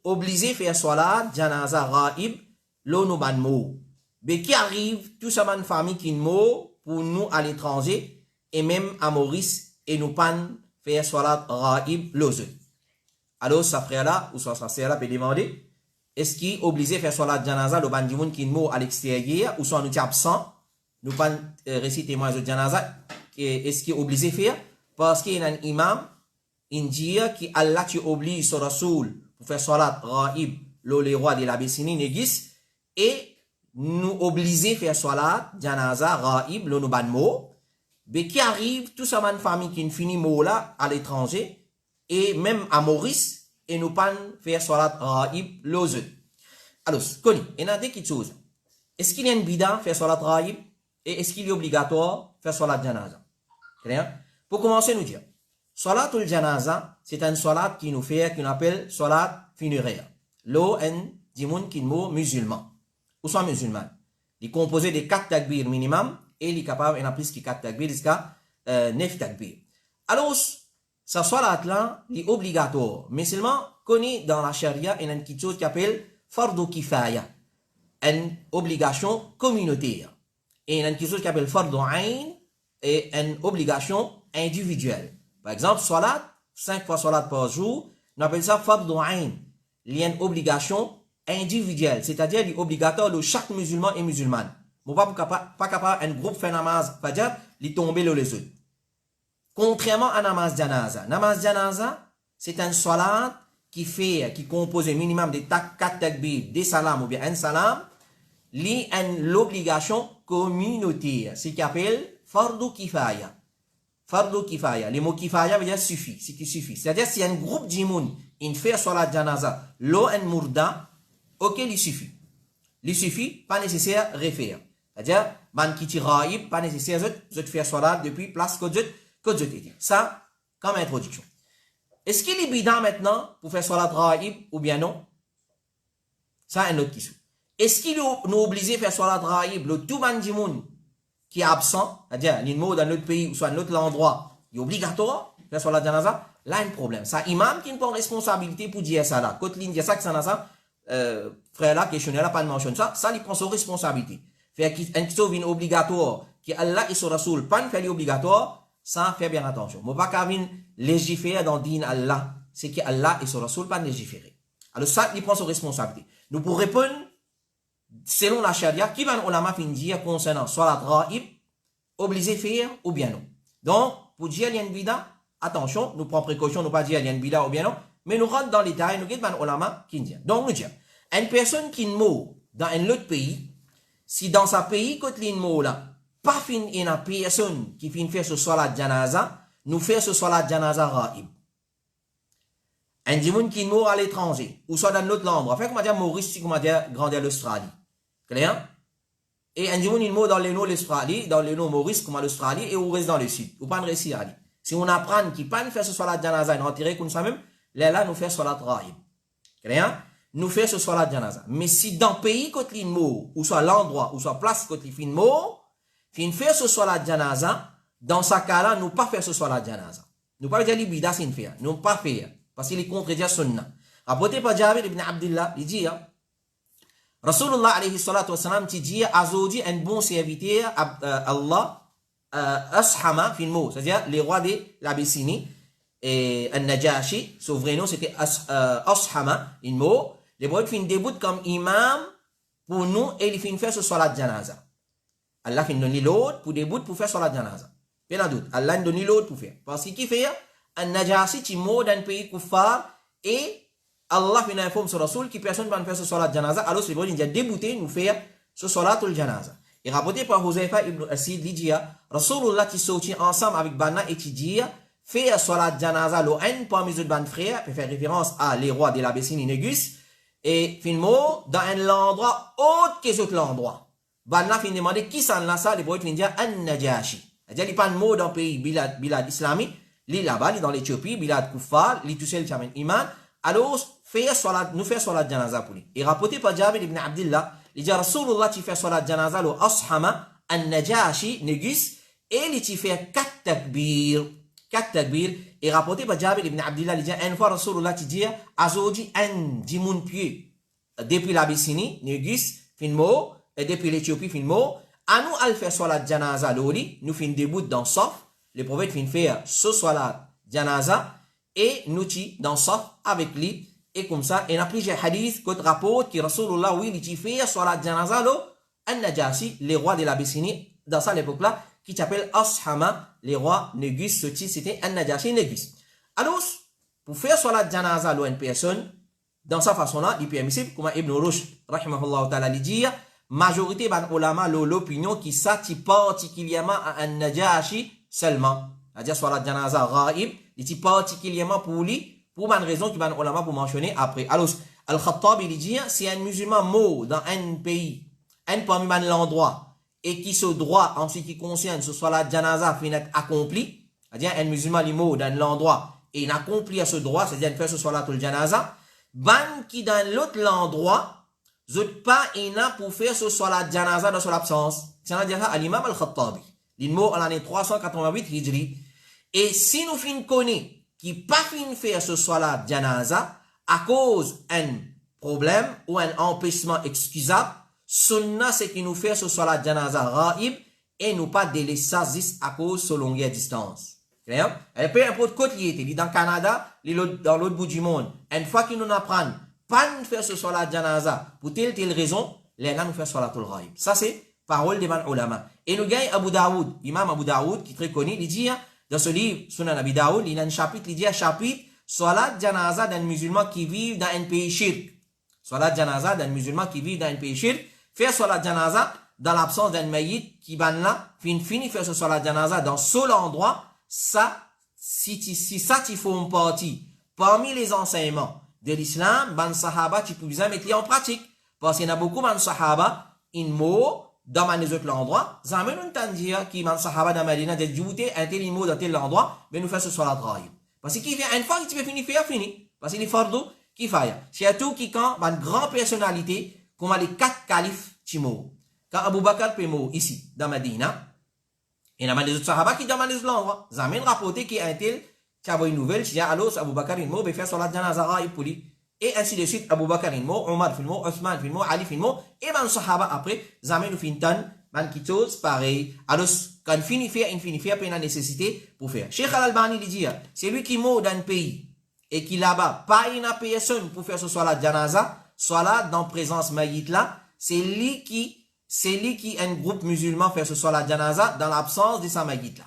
obliger à faire salat janaza ra'ib, le nous ban mot. Mais qui arrive, tout ça, une famille qui mot pour nous à l'étranger, et même à Maurice, et nous pas faire salat raib l'autre. Alors, sa frère là, ou sa sœur là peut demander, est-ce qu'il est obligé de faire salat janaza, le bandimoun qui est mort à l'extérieur, ou soit nous sommes absents, nous pas réciter moi de janaza, est-ce qu'il est obligé de faire? Parce qu'il y a un imam, il dit que Allah tu oblige sur Rasoul pour faire salat raib, le roi de l'Abyssinie, Négis, et nous obliger à faire salat janaza raib, le nous ban mot, mais qui arrive, tout ça, une famille qui finit mot là, à l'étranger, et même à Maurice, et nous pas faire salat raib l'autre. Alors, il y a des choses. Est-ce qu'il y a une bida faire salat raib, et est-ce qu'il est obligatoire faire salat janaza? Pour commencer, nous dire, salat ul janaza, c'est un salat qui nous fait, qu'on appelle salat funéraire. L'eau en dimoun qui nous musulman. Ou sont musulmans. Il est composé de 4 takbir minimum, et il est capable, il y en a plus que 4 takbir, jusqu'à 9 takbir. Alors, ce salat-là, il est obligatoire. Mais seulement, connu dans la charia, il y a une chose qui s'appelle fardu kifaya. Une obligation communautaire. Et il y a une chose qui s'appelle fardu ayn, et une obligation individuelle. Par exemple, salat, 5 fois salat par jour, on appelle ça fardu ayn. Il y a une obligation individuelle, c'est-à-dire il est obligatoire de chaque musulman et musulmane. On pas capable un groupe fait namaz, fajr, il tombe le les autres. Contrairement à namaz janaza. Namaz janaza, c'est un salat qui compose un minimum de 4 takbir, des salam ou bien un salam, li l'obligation communautaire, ce qui appelle fardu kifaya. Fardu kifaya. Le mot kifaya veut dire suffit, ce qui suffit. C'est-à-dire si un groupe d'imoun, il fait salat janaza, l'eau en mourda, ok, il suffit. Il suffit, pas nécessaire refaire. C'est-à-dire, ban qui tire raib, pas nécessaire de faire salat depuis place que je t'ai dit. Ça, comme introduction. Est-ce qu'il est bidant maintenant pour faire salat raib ou bien non? Ça, un autre question. Est-ce qu'il nous oblige à faire salat raib, le tout bandimoun qui est absent, c'est-à-dire, il est mort dans notre pays ou soit dans notre endroit, il est obligatoire de faire salat janaza? Là, un problème. Ça, imam qui prend responsabilité pour dire ça là. Quand il dit ça, que ça n'a ça, frère là, questionnaire là, pas de mention ça, ça, il prend son responsabilité. Faire un chose obligatoire, qui Allah et son Rasoul, pas faire obligatoire, ça, fait bien attention. Moi, pas qu'à légiférer dans le din Allah, c'est que Allah et son Rasoul, pas légiférer. Alors ça, il prend son responsabilité. Nous, pour répondre, selon la charia, qui va ulama fin dire concernant salat raib, obligé faire ou bien non. Donc, pour dire il y a une bida, attention, nous prenons précaution, nous pas dire il y a une bida ou bien non, mais nous rentrons dans les détails, nous guidons ulama qui dit. Donc, nous disons, une personne qui meurt dans un autre pays, si dans sa pays, quand il meurt là, pas fin une personne qui fin faire ce salat janaza, nous fait ce salat janaza raib. Un dimoun qui meurt à l'étranger, ou soit dans notre endroit, fait comment dire Maurice, comment dire grandeur l'Australie. Clair? Et un dimoun il meurt dans le nord l'Australie, dans le nord Maurice, comme l'Australie, et on reste dans le sud. Ou pas de récit à aller. Si on apprend qu'il pas faire ce salat janaza, nous retirer comme ça même, là, nous fait salat raib. Clair? Nous fait ce salat janaza. Mais si dans le pays quand il meurt, ou soit l'endroit, ou soit place quand il fin mort, fin faire ce salat janaza, dans ce cas-là, nous pas faire ce salat janaza. Nous pas dire l'ibida sin faire. Nous pas faire. Parce qu'il est contredit sunna. Rapporté par Jabir ibn Abdullah, il dit, Rasulullah alayhi salatu wassalam, qui dit, Azodi, un bon serviteur, Allah, Ashama, fin mot, c'est-à-dire les rois de l'Abyssinie, et Al-Najashi, son vrai nom, c'était Ashama, une mot, les rois fin début comme imam, pour nous, et il fin faire ce salat janaza. Allah fin donner l'autre, pour début, pour faire salat janaza. Pas de doute, Allah donne l'autre pour faire. Parce qu'il fait, Al-Najashi, qui mort dans un pays kuffar, et Allah fait une informe sur Rasoul qui personne ne va faire ce salat janaza. Alors c'est bon, il a débuté nous faire ce salat ul janaza. Et rapporté par Huzaifa ibn Asid, il dit, Rasulullah qui sortit ensemble avec Bana et qui dit, faire salat janaza, le un parmi les ban frères, pour faire référence à les rois de l'Abyssinie Négus, et finalement, dans un endroit autre que cet endroit. Bana fin demander qui s'en a ça, les boys fin dire Al-Najashi. C'est-à-dire, il n'y a pas de mot dans le pays bilad islamique, il là-bas, il dans l'Éthiopie, bilad kuffar, il tout seul qui amène iman. Alors, nous faire salat janaza pour lui. Et rapporté par Jabir ibn Abdullah, il dit Rasulullah qui fait salat janaza, le Ashama, Al-Najashi, Négus, et il qui fait 4 takbir. 4 takbir. Et rapporté par Jabir ibn Abdullah, il dit une fois Rasulullah qui dit Azodi un dimoun pied depuis l'Abyssinie, Négus, et depuis l'Éthiopie, à nous al faire salat janaza, nous fin début dans Sof, le prophète fin faire ce salat janaza et nous ti dans ça avec lui et comme ça et n'a plusieurs hadiths que rapporte que Rasulullah oui il fait salat janaza lo An-Najashi les rois de l'Abyssinie dans ça l'époque là qui s'appelle Ashama les rois Négus ce titre c'était An-Najashi Négus. Alors pour faire salat janaza lo une personne dans sa façon là il est permissible comme Ibn Rushd rahimahullah ta'ala dit majorité ban ulama l'opinion qui s'attire particulièrement à An-Najashi seulement c'est-à-dire salat janaza ghaib il dit particulièrement pour lui pour une raison qui ban ulama pour mentionner après. Alors Al-Khattabi il dit si un musulman mort dans un pays un parmi l'endroit et qui se droit en ce qui concerne ce salat janaza finit accompli c'est-à-dire un musulman il mort dans l'endroit et il accomplit à ce droit c'est-à-dire faire ce salat janaza ban qui dans l'autre endroit zut pas ina pour faire ce salat janaza dans son absence c'est-à-dire à l'imam Al-Khattabi il mort en l'année 388 Hijri et si nous fin connaît qui pas fin faire ce salat janaza à cause un problème ou un empêchement excusable sunna c'est qui nous fait ce salat janaza raib et nous pas délaisser ça à cause de longueur distance. Clair? Et peu importe côté il était dans Canada dans l'autre bout du monde une fois qu'ils nous apprennent pas nous faire ce salat janaza pour telle raison les gars nous faire salat raib. Ça c'est parole des ulama. Et nous gagne Abu Daoud, imam Abu Daoud qui est très connu, il dit dans ce livre Sunan Abi Daoud, il y a un chapitre, il dit un chapitre salat janaza d'un musulman qui vit dans un pays shirk. Salat janaza d'un musulman qui vit dans un pays shirk, faire salat janaza dans l'absence d'un maït qui ban là, fini faire ce salat janaza dans ce endroit, ça si ça t'y faut une partie parmi les enseignements de l'islam, ban sahaba tu peux bien mettre en pratique parce qu'il y en a beaucoup ban sahaba in mot dans les autres endroits, ça amène un dire qui man sahaba dans Medina de ajouter un tel mot dans tel endroit, mais nous faisons ce salat raib. Parce qu'il fait une fois que tu peux finir faire fini, parce qu'il est fardo qui faille. Surtout qui quand une grande personnalité comme les 4 califes Timo. Quand Abu Bakr peut mourir ici dans Medina, et il y a des autres sahaba qui dans les autres endroits, ça amène rapporter qu'il y a un tel qui a une nouvelle, qui a alors Abu Bakr il mort, il fait salat janaza raib pour lui. Et ainsi de suite, Abu Bakr il mort, Omar il mort, Othman il mort, Ali il mort, et man sahaba après, zamen nous fintan, man qui chose pareil. Alors, quand finit faire, pas une nécessité pour faire. Cheikh Al-Albani dit, c'est lui qui mort dans un pays, et qui là-bas, pas une personne pour faire ce salat janaza, salat dans présence maït là, c'est lui qui un groupe musulman fait ce salat janaza dans l'absence de sa maït là.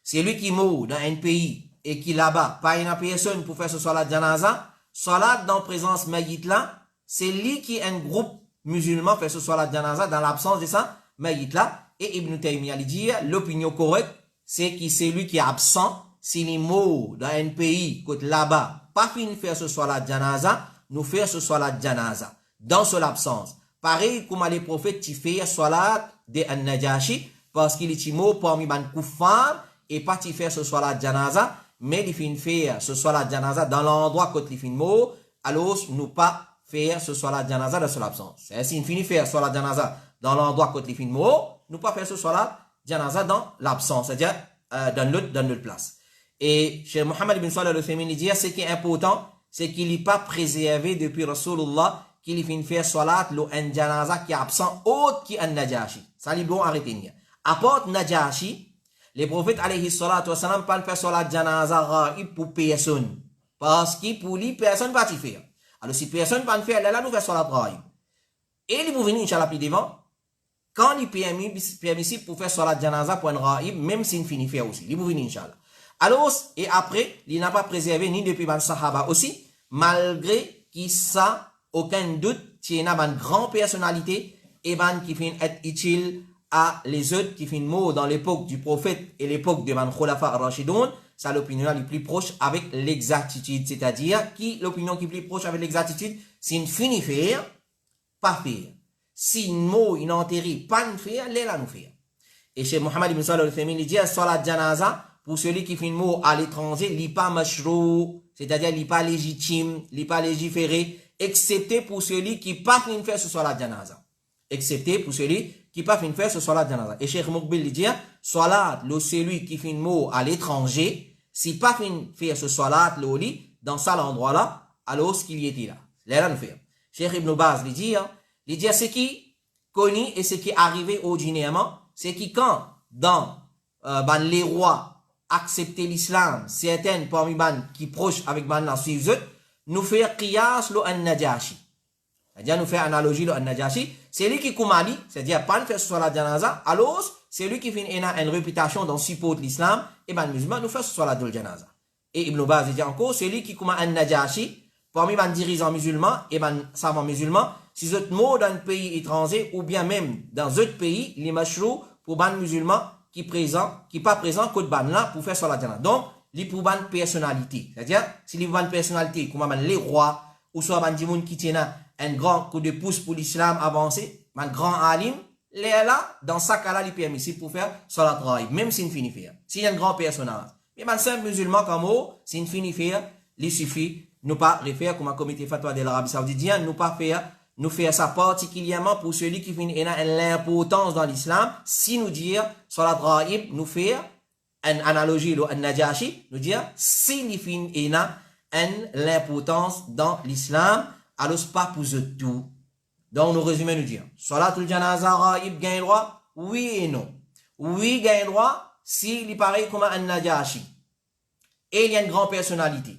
C'est lui qui mort dans un pays, et qui là-bas, pas une personne pour faire ce salat janaza, salat dans présence maït là, c'est lui qui un groupe musulman fait ce salat janaza dans l'absence de ça maït là. Et Ibn Taymiyyah dit l'opinion correcte c'est que c'est lui qui est absent s'il est mort dans un pays côté là-bas pas fini faire ce salat janaza nous faire ce salat janaza dans son absence pareil comme les prophètes qui fait salat de An-Najashi parce qu'il est mort parmi ban kuffar et pas qui faire ce salat janaza mais il finit faire ce salat janaza dans l'endroit côté il finit mort alors nous pas faire ce salat janaza dans son absence. Si il finit faire salat janaza dans l'endroit côté il finit mort nous pas faire ce salat janaza dans l'absence c'est-à-dire dans l'autre place. Et chez Mohammed bin Salih al-Uthaymin dit ce qui est important c'est qu'il n'est pas préservé depuis Rasulullah qu'il finit faire salat lo un janaza qui est absent autre qui un Najashi. Ça li bon arrêter. À part Najashi les prophètes alayhi salatu wasalam pas faire salat janaza raib pour personne parce que pour lui personne pas y faire. Alors si personne pas faire là nous faire salat raib. Et il vous venir inchallah plus devant quand il permissible pour faire salat janaza pour un raib même s'il finit faire aussi. Il vous venir inchallah. Alors et après il n'a pas préservé ni depuis ban sahaba aussi malgré qu'il ça aucun doute qu'il y a une grande personnalité et ban qui finit être utile à les autres qui finissent mort dans l'époque du prophète et l'époque de Man Khulafa ar-Rashidun, ça l'opinion la plus proche avec l'exactitude, c'est-à-dire qui l'opinion qui est plus proche avec l'exactitude, c'est une finit faire, pas faire. Si une mot il enterré, pas une faire, les la nous faire. Et chez Mohammed ibn Salih al-Uthaymin, il dit salat janaza pour celui qui finit mort à l'étranger, il n'est pas mashrou, c'est-à-dire il n'est pas légitime, il n'est pas légiféré, excepté pour celui qui pas finit faire ce salat janaza. Excepté pour celui qui pas fin faire ce salat janaza. Et Cheikh Moukbil dit, salat, celui qui fin mot à l'étranger, si pas fin faire ce salat, dans cet endroit-là, alors ce qu'il y était là. Là, nous faire. Cheikh Ibn Baz, il dit, ce qui connu et ce qui est arrivé ordinairement, c'est qui quand, dans les rois accepter l'islam, certaines parmi ban qui proches avec ban la suivent, nous faire qiyas lo an-Najashi. C'est-à-dire, nous faire analogie lo an-Najashi, c'est lui qui commande, c'est-à-dire, pas faire sur la janaza, alors, c'est lui qui fait une réputation dans support de l'islam, et ban musulman, nous fait sur la janaza. Et Ibn Baz dit encore, c'est lui qui commande an-Najashi, parmi les dirigeants musulmans et les savants musulmans, si vous êtes mot dans un pays étranger ou bien même dans d'autres pays, les mashrou pour les musulmans qui pas présent côté ban là pour faire sur la jana. Donc, les pour ban personnalité. C'est-à-dire, si les ban personnalité, comme les rois ou soit ban dimoun qui tiennent un grand coup de pouce pour l'islam avancé, un grand alim, les là, dans ce cas-là, il est permissible pour faire sur la travail, même s'il finit faire. S'il y a un grand personnage. Mais un simple musulman comme eux, s'il finit faire, il suffit nous pas refaire comme un comité fatwa de l'Arabie Saoudite, nous faire ça particulièrement pour celui qui finit l'importance dans l'islam, si nous dire, sur la draïb, nous faire une analogie, un najashi, nous dire, si nous finit l'importance dans l'islam, alors c'est pas pour tout. Donc, nous résumons, nous dire, Salatul Janaza Raïb gagne droit? Oui et non. Oui, gagne droit, s'il est pareil comme un najashi. Et il y a une grande personnalité.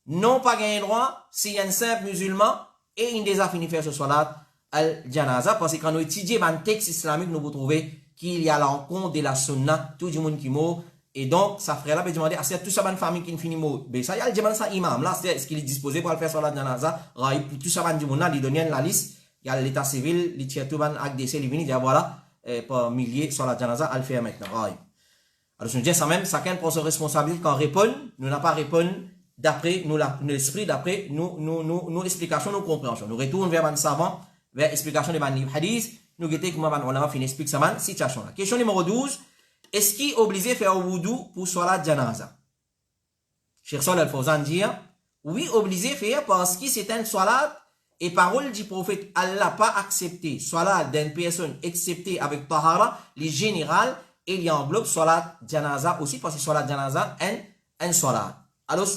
Non pas gagné droit s'il y a un simple musulman et il déjà fini faire ce salat al-janaza parce que quand nous étudions un texte islamique nous vous trouvez qu'il y a l'encontre de la sunna tout le monde qui meurt et donc ça ferait là peut demander à cette tout ça une famille qui finit mort mais ça y a le demande ça imam là c'est ce qu'il est disposé pour faire salat al-janaza pour tout ça du monde là il donne la liste il y a l'état civil il tient tout ban acte d'essai il vient dire voilà par milliers salat al-janaza à le faire maintenant alors je dis ça même chacun prend sa responsabilité quand répond nous n'a pas répondu d'après nous l'esprit d'après nous l'explication nous compréhension nous retourne vers un savant vers l'explication de man hadith nous guetter comment man ulama fin explique ça man situation là question numéro 12 est-ce qu'il est obligé faire wudu pour salat janaza Cheikh Salih Al-Fawzan dit oui obligé faire parce que c'est un salat et parole du prophète Allah pas accepté salat d'une personne excepté avec tahara les général et il y englobe salat janaza aussi parce que salat janaza un salat alors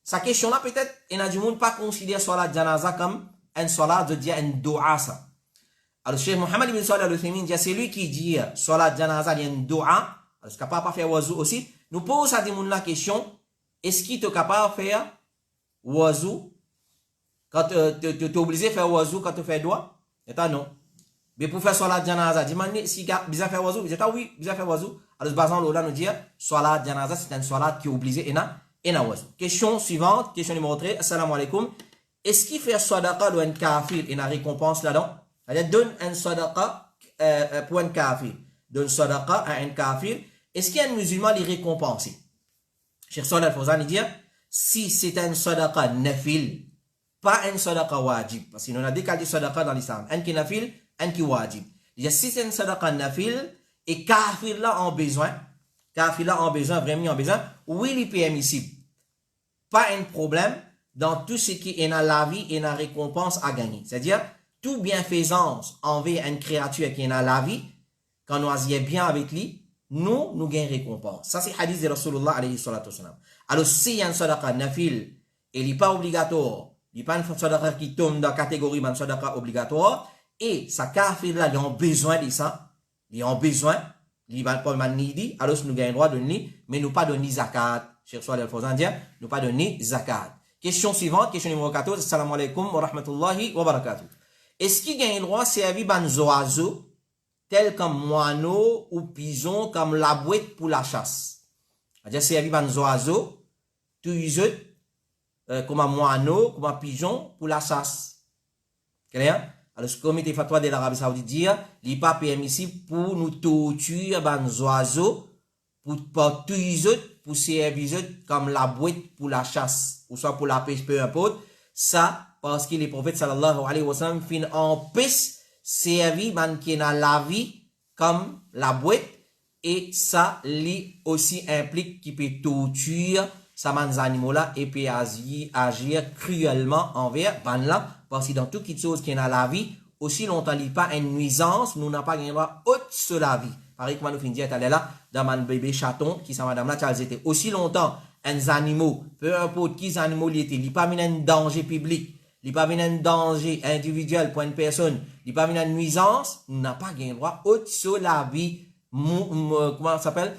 sa question là peut-être il y a du monde pas considère salat janaza comme un salat de dire un dua ça. Alors Cheikh Mohammed ibn Salih al-Uthaymin dit c'est lui qui dit salat janaza il y a un dua parce qu'il capable pas faire wazou aussi. Nous pose à des monde la question est-ce qu'il est capable de faire wazou quand tu es obligé de faire wazou quand tu fais dua? Et non. Mais pour faire salat janaza demande si besoin faire wazou, il dit oui, besoin faire wazou. Alors basant là nous dit salat janaza c'est un salat qui est obligé et question suivante, question numéro 3, assalamu alaikum. Est-ce qu'il fait sadaqa ou un kafir et une récompense là-dedans? C'est-à-dire, donne un sadaqa pour un kafir. Donne sadaqa à un kafir. Est-ce qu'il y a un musulman qui récompense? Cheikh Salih Al-Fawzan dit, si c'est un sadaqa nafil, pas un sadaqa wajib. Parce qu'on a décalé sadaqa dans l'islam. Un qui nafil, un qui wajib. Il dit, si c'est un sadaqa nafil, et kafir là en besoin, vraiment en besoin, oui, il est permissible. Pas un problème dans tout ce qui est dans la vie et dans la récompense à gagner. C'est-à-dire, toute bienfaisance envers une créature qui est dans la vie, quand nous agissons bien avec lui, nous gagnons récompense. Ça, c'est hadith de Rasulullah alayhi salatu wasalam. Alors, si y a un sadaqa nafil, et il n'est pas obligatoire, il n'est pas un sadaqa qui tombe dans la catégorie de sadaqa obligatoire, et sa kafir là, il a besoin de ça, il a besoin, il va pas nidi, alors nous gagnons le droit de ni, mais nous pas donner zakat. Cheikh Salih Al-Fawzan dit, nous pas donner zakat. Question suivante, question numéro 14, assalamu alaikum wa rahmatullahi wa barakatuh. Est-ce qu'il gagne le droit de servir des oiseaux, tels comme moineaux ou pigeons, comme la boîte pour la chasse? C'est-à-dire, servir des oiseaux, comme un moineau, comme un pigeon pour la chasse. Clair? Alors, ce comité fatwa de l'Arabie Saoudite dit, il n'est pas permissible pour nous torturer des oiseaux, pour tuer pour servir comme la boîte pour la chasse, ou soit pour la pêche, peu importe. Ça, parce que les prophètes sallallahu alayhi wa sallam fin en pêche, servir man qui est dans la vie comme la boîte, et ça, lui aussi implique qu'il peut torturer ça man animaux là, et peut agir cruellement envers ban là, parce que dans toute chose qui est dans la vie, aussi longtemps il n'y a pas une nuisance, nous n'avons pas gagné autre sur la vie. Pareil comme nous finissons dit là, dans mon bébé chaton, qui ça madame là, elles étaient aussi longtemps, un animaux, peu importe qui animaux il était, il n'y a pas mis un danger public, il n'y a pas mis un danger individuel pour une personne, il n'y a pas mis une nuisance, nous n'avons pas gagné droit autre sur la vie, comment ça s'appelle,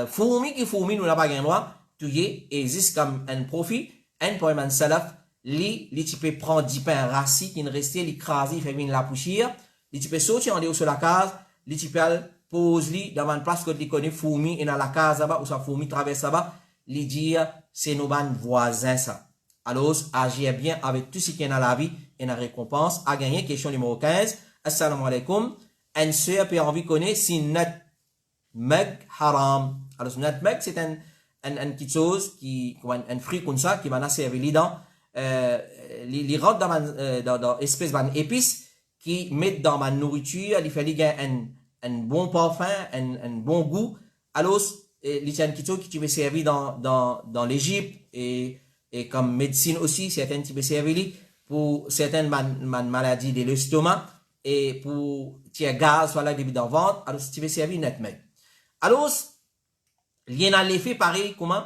fourmi qui fourmi, nous n'a pas gagné droit, tuer, existe comme un profit, un pour un salaf, li tu peux prendre 10 pains rassis qui ne restent, li craser, fait venir la poussière, li tu peux sortir en dehors sur la case, li tu peux pose li dans une place que tu connais fourmi et dans la case là-bas, où ça fourmi traverse là-bas, li dire, c'est nos voisins ça. Alors, agir bien avec tout ce qui est dans la vie et la récompense à gagner. Question numéro 15. Assalamu alaikum. Un sœur peut envie connaître si nutmeg haram. Alors, nutmeg, c'est un petite chose un fruit comme ça qui va servir dans, les rentre dans espèce d'épices qui mettent dans ma nourriture, il fait un bon parfum, un bon goût. Alors, il y a une petite chose qui tu peux servir dans l'Égypte et comme médecine aussi, certaines tu peux servir pour certaines maladies de l'estomac et pour tirer gaz, voilà, début dans le ventre. Alors, tu peux servir nutmeg. Alors, il y a un effet pareil comment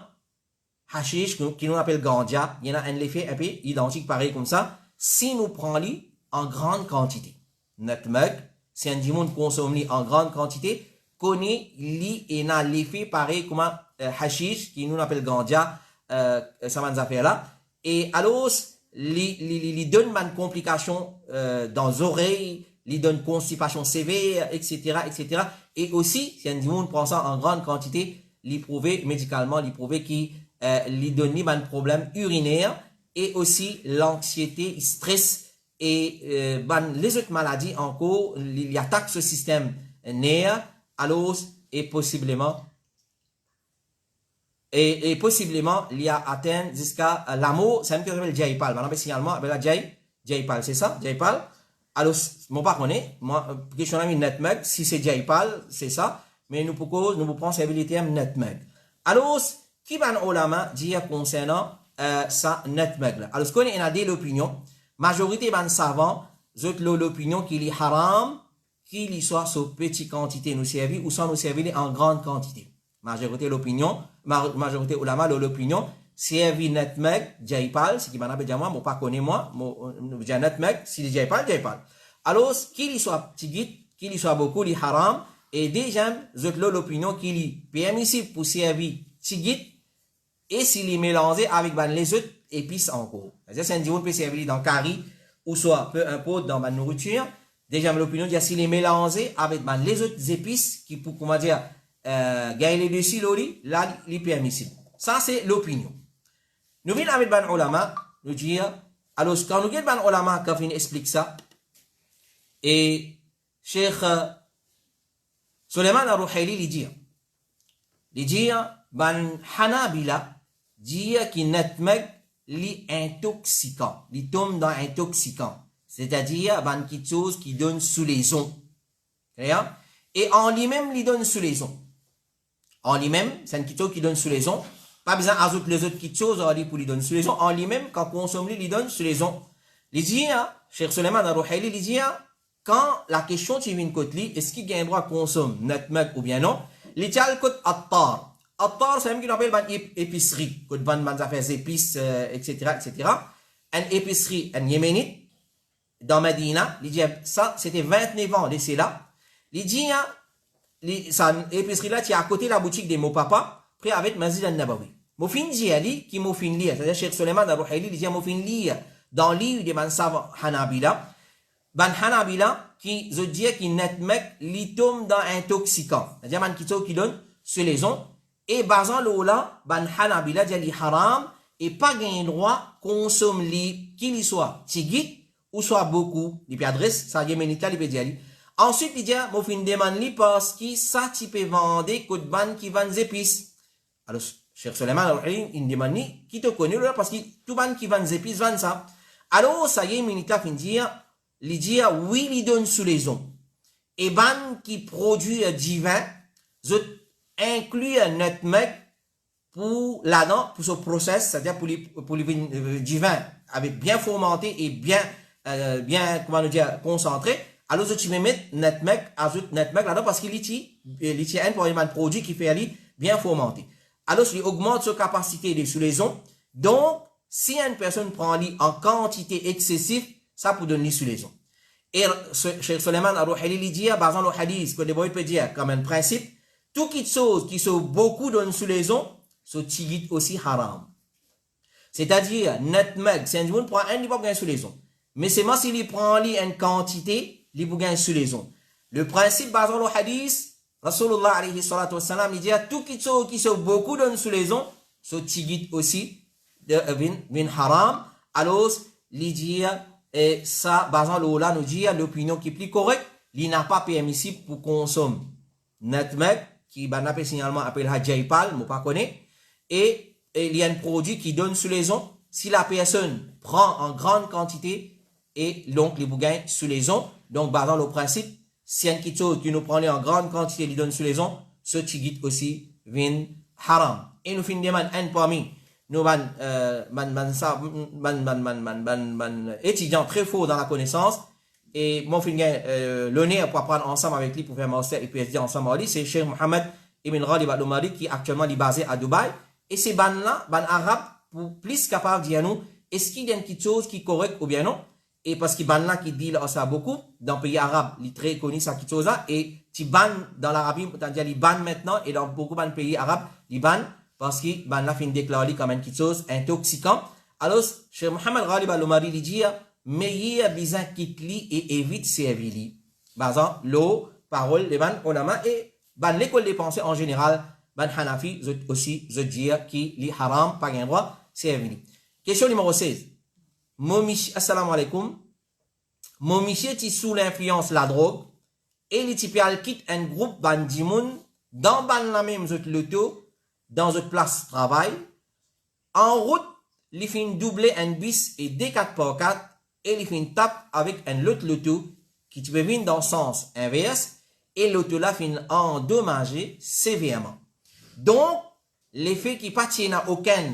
hashish qui nous appelle ganja, il y a un effet un peu identique pareil comme ça si nous prenons en grande quantité. Nutmeg, si un monde consomme en grande quantité, connaît li et a l'effet pareil comme hashish qui nous appelle ganja, ça va nous faire là. Et alors, li donne une complication dans les oreilles, li donne constipation sévère, etc., etc. Et aussi, si un monde prend ça en grande quantité, li prouvé médicalement, li prouvé qu'il li donne un problème urinaire et aussi l'anxiété, stress et les autres maladies encore, il attaque ce système nerf, alors et possiblement il y a atteint jusqu'à l'amour, c'est un que s'appelle Jaipal. Maintenant, signalement avec la Jaipal, c'est ça, Jaipal. Alors, mon pas connaît, moi, question ami nutmeg, si c'est Jaipal, c'est ça, mais nous prenons servir le terme nutmeg. Alors, qui va ulama dire concernant ça nutmeg là? Alors, ce qu'on a dit l'opinion, majorité ban savants, l'opinion qu'il est haram, qu'il y soit sur petite quantité nous servir ou sans nous servir en grande quantité. Majorité ulama l'opinion, servir nutmeg, jaipal, ce qui m'a appelé moi, pas connaît moi, nutmeg, si jaipal. Alors, qu'il y soit petit, qu'il y soit beaucoup, il est haram, et déjà, l'opinion qu'il est permissible pour servir tigit, et s'il est mélangé avec les autres épices encore. C'est-à-dire, c'est un peut servir dans curry, ou soit peu importe dans ma nourriture. Déjà, l'opinion dit s'il est mélangé avec les autres épices qui pour, comment dire, gagner dessus, là, il est permissible. Ça, c'est l'opinion. Nous venons avec ban ulama, nous dire, alors, quand nous venons ban ulama, quand il explique ça, et Cheikh Suleiman al-Ruhaili il dit, ban Hanabila, dit que nutmeg li intoxicant, li tombe dans intoxicant, c'est-à-dire ban quelque chose qui donne sous-lésion. Et en lui-même, il donne sous-lésion. En lui-même, c'est un quelque chose qui donne sous-lésion. Pas besoin d'ajouter les autres petites choses pour lui donner sous-lésion. En lui-même, quand on consomme, il donne sous-lésion. Il dit, Cheikh Suleiman al-Ruhaili, il dit, quand la question tu viens de côté, est-ce qu'il a un droit à consommer nutmeg ou bien non? Il dit, il côté attar. Attar, c'est même qu'il appelle une épicerie. Quand on vend des affaires épices, etc., etc. Une épicerie, un yéménite, dans Medina, il dit, ça, c'était 29 ans, laissez là. Il dit, ça, épicerie là, tu es à côté de la boutique de mon papa, près avec Masjid al-Nabawi. Mofin dit, qui mofin lire, c'est-à-dire Cheikh Suleiman al-Ruhaili, il dit, mofin lire, dans l'île de ban savant Hanabila, ban Hanabila, qui, je dis, qui nutmeg, li tombe dans intoxicant. C'est-à-dire, man qui donne sur les ondes, et basant l'ola, ban Hanabila, dit, li haram, et pas gain droit, consomme li, qu'il soit tigit, ou soit beaucoup, il peut adresse, ça yéménita, il peut dire. Ensuite, il dit, mon fin demande li parce que ça, tu peux vendre, côte ban qui vend des épices. Alors, Cheikh Suleiman, il demande ni, qui te connaît, là, parce que tout ban qui vend des épices, vend ça. Alors, ça yéménita, fin dire, il dit, oui, il donne sous les ondes. Et ban qui produit du vin, je inclus un nutmeg pour là-dedans, pour ce process, c'est-à-dire pour les du vin, avec bien fermenté et bien, comment nous dire, concentré. Alors, tu me mets nutmeg, ajoute nutmeg là-dedans parce qu'il y a un produit qui fait aller bien fermenté. Alors, il augmente sa capacité de sous-lésion. Donc, si une personne prend lit en quantité excessive, ça peut donner sous-lésion. Et Cheikh Suleiman Al-Ruhili il dit, par exemple, le hadith, que les boys peuvent dire comme un principe, tout qui chose qui sont beaucoup dans sous les ont, sont aussi haram. C'est-à-dire, netmeg, c'est un monde prend un, il va gagner sous les ont. Mais c'est moi s'il prend une quantité, il va gagner sous les ont. Le principe, par exemple, le hadith, Rasulullah alayhi salatu wassalam, il dit, tout qui sont beaucoup dans sous les ont, sont aussi, vin haram. Alors, il dit, et ça, par exemple, là, nous dit, l'opinion qui est plus correcte, il n'a pas permissible pour consommer netmeg, qui, ben, appelle signalement, appelle hajjaipal, moi pas connaît, et il y a un produit qui donne sous les ondes. Si la personne prend en grande quantité, et donc les bougains sous les ondes, donc, par exemple, le principe, si un qui nous prend en grande quantité, il donne sous les ondes, ce tigit aussi, vin haram. Et nous finissons un parmi nous, étudiants très fort dans la connaissance, et mon finger, l'honneur pour apprendre ensemble avec lui, pour faire master et PhD ensemble avec lui, c'est Cheikh Mohamed Ibn Ghalib Al-Umari, qui actuellement est basé à Dubaï. Et ces bannes-là, bannes arabes, pour plus capable de dire nous, est-ce qu'il y a une petite chose qui est correcte ou bien non? Et parce que bannes-là qui dit ça beaucoup, dans le pays arabe, il est très connu, ça, petite chose-là, et tu bannes dans l'Arabie, c'est-à-dire, il banne maintenant, et dans beaucoup de pays arabes, il banne, parce que bannes-là finit déclarer comme une petite chose intoxicante. Alors, Cheikh Mohamed Ghalib Al-Umari, il dit, meilleur bizarre quitte li et évite servir. Par exemple, l'eau, parole, les bannes, ulama, et bannes l'école des pensées en général, ban Hanafi, aussi, je dis qui li haram, pas gain droit, c'est venu. Question numéro 16. Assalamu alaikum. Mon monsieur est sous l'influence la drogue, et il quitte un groupe ban dimoun, dans ban la même loto, dans une place de travail. En route, il fait doubler un bis et des 4x4, et il fait une tape avec un autre loto, qui peut venir dans le sens inverse, et l'auto là fait endommager sévèrement. Donc, l'effet qui partit n'a aucun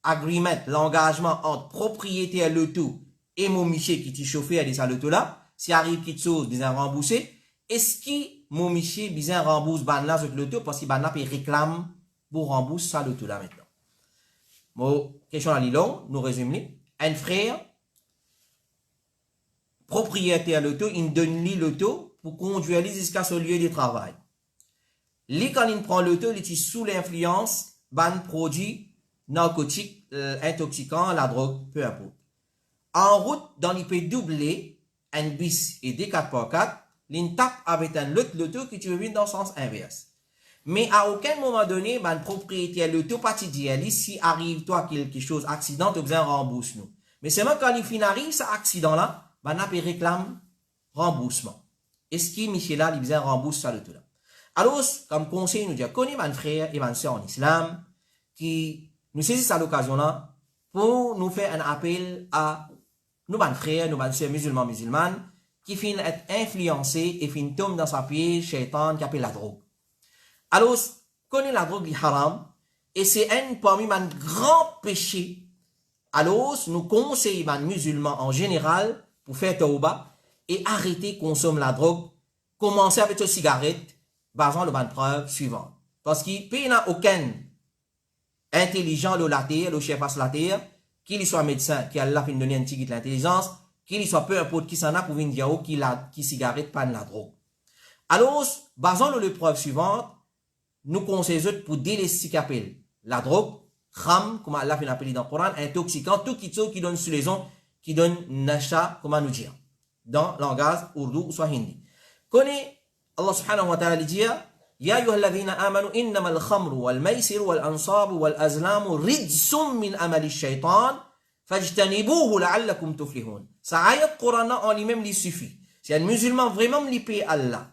agreement, l'engagement entre propriétaire l'auto et mon monsieur qui t'y chauffeur de sa l'auto là, si arrive quelque chose, bien remboursé, est-ce que mon monsieur bien rembourse ban là sur l'auto parce qu'il ban là réclame pour rembourser sa l'auto là maintenant. Bon, question à l'ilon, nous résumons. Un frère, propriétaire l'auto, il donne lui l'auto pour conduire lui jusqu'à son lieu de travail. Lui, quand il prend l'auto, il est sous l'influence d'un produit narcotique, intoxicant, la drogue, peu importe. En route, dans il peut doubler un bis et des 4x4, il tape avec un autre l'auto qui te vient dans le sens inverse. Mais à aucun moment donné, le propriétaire l'auto parti dire, si arrive toi quelque chose, accident, tu as besoin de rembourser nous. Mais seulement quand il arrive, cet accident-là, il réclame remboursement. Est-ce que Michel là, il a besoin de rembourser ça l'auto là? Alors, comme conseil, nous dit, connaissez mon frère et ma soeur en islam, qui nous saisissent à l'occasion là, pour nous faire un appel à nos frères, nos soeurs musulmanes, qui finissent être influencés et finissent tomber dans sa piège, shaitan, qui appelle la drogue. Alors, connaissez la drogue, est haram, et c'est un parmi mes grands péchés. Alors, nous conseillons les musulmans en général, pour faire tauba, et arrêter de consommer la drogue, commencer avec la cigarette, basant le ban preuve suivant. Parce qu'il n'y a aucun intelligent la terre, le chef passe la terre, qu'il soit médecin, qui a la fin de donner un petit l'intelligence, qu'il soit peu importe qui s'en a pour venir dire qui cigarette pas la drogue. Alors, basant le preuve suivante, nous conseillons pour délaisser qu'appelle la drogue, kham, comme Allah fait appeler dans le Coran, intoxicant, tout qui donne sur les ondes, qui donne nasha, comment nous dire, dans le langage ourdou ou soit hindi. Connais Allah subhanahu wa ta'ala dit Ya ayyuhalladhina amanu innama al-khamru wal-maysir wal-ansabu wal-azlamu rijsum min amali shaytan fajtanibuhu la'allakum tuflihun. Ça ayat Coran en lui-même lui suffit. Si un musulman vraiment l'ipé Allah,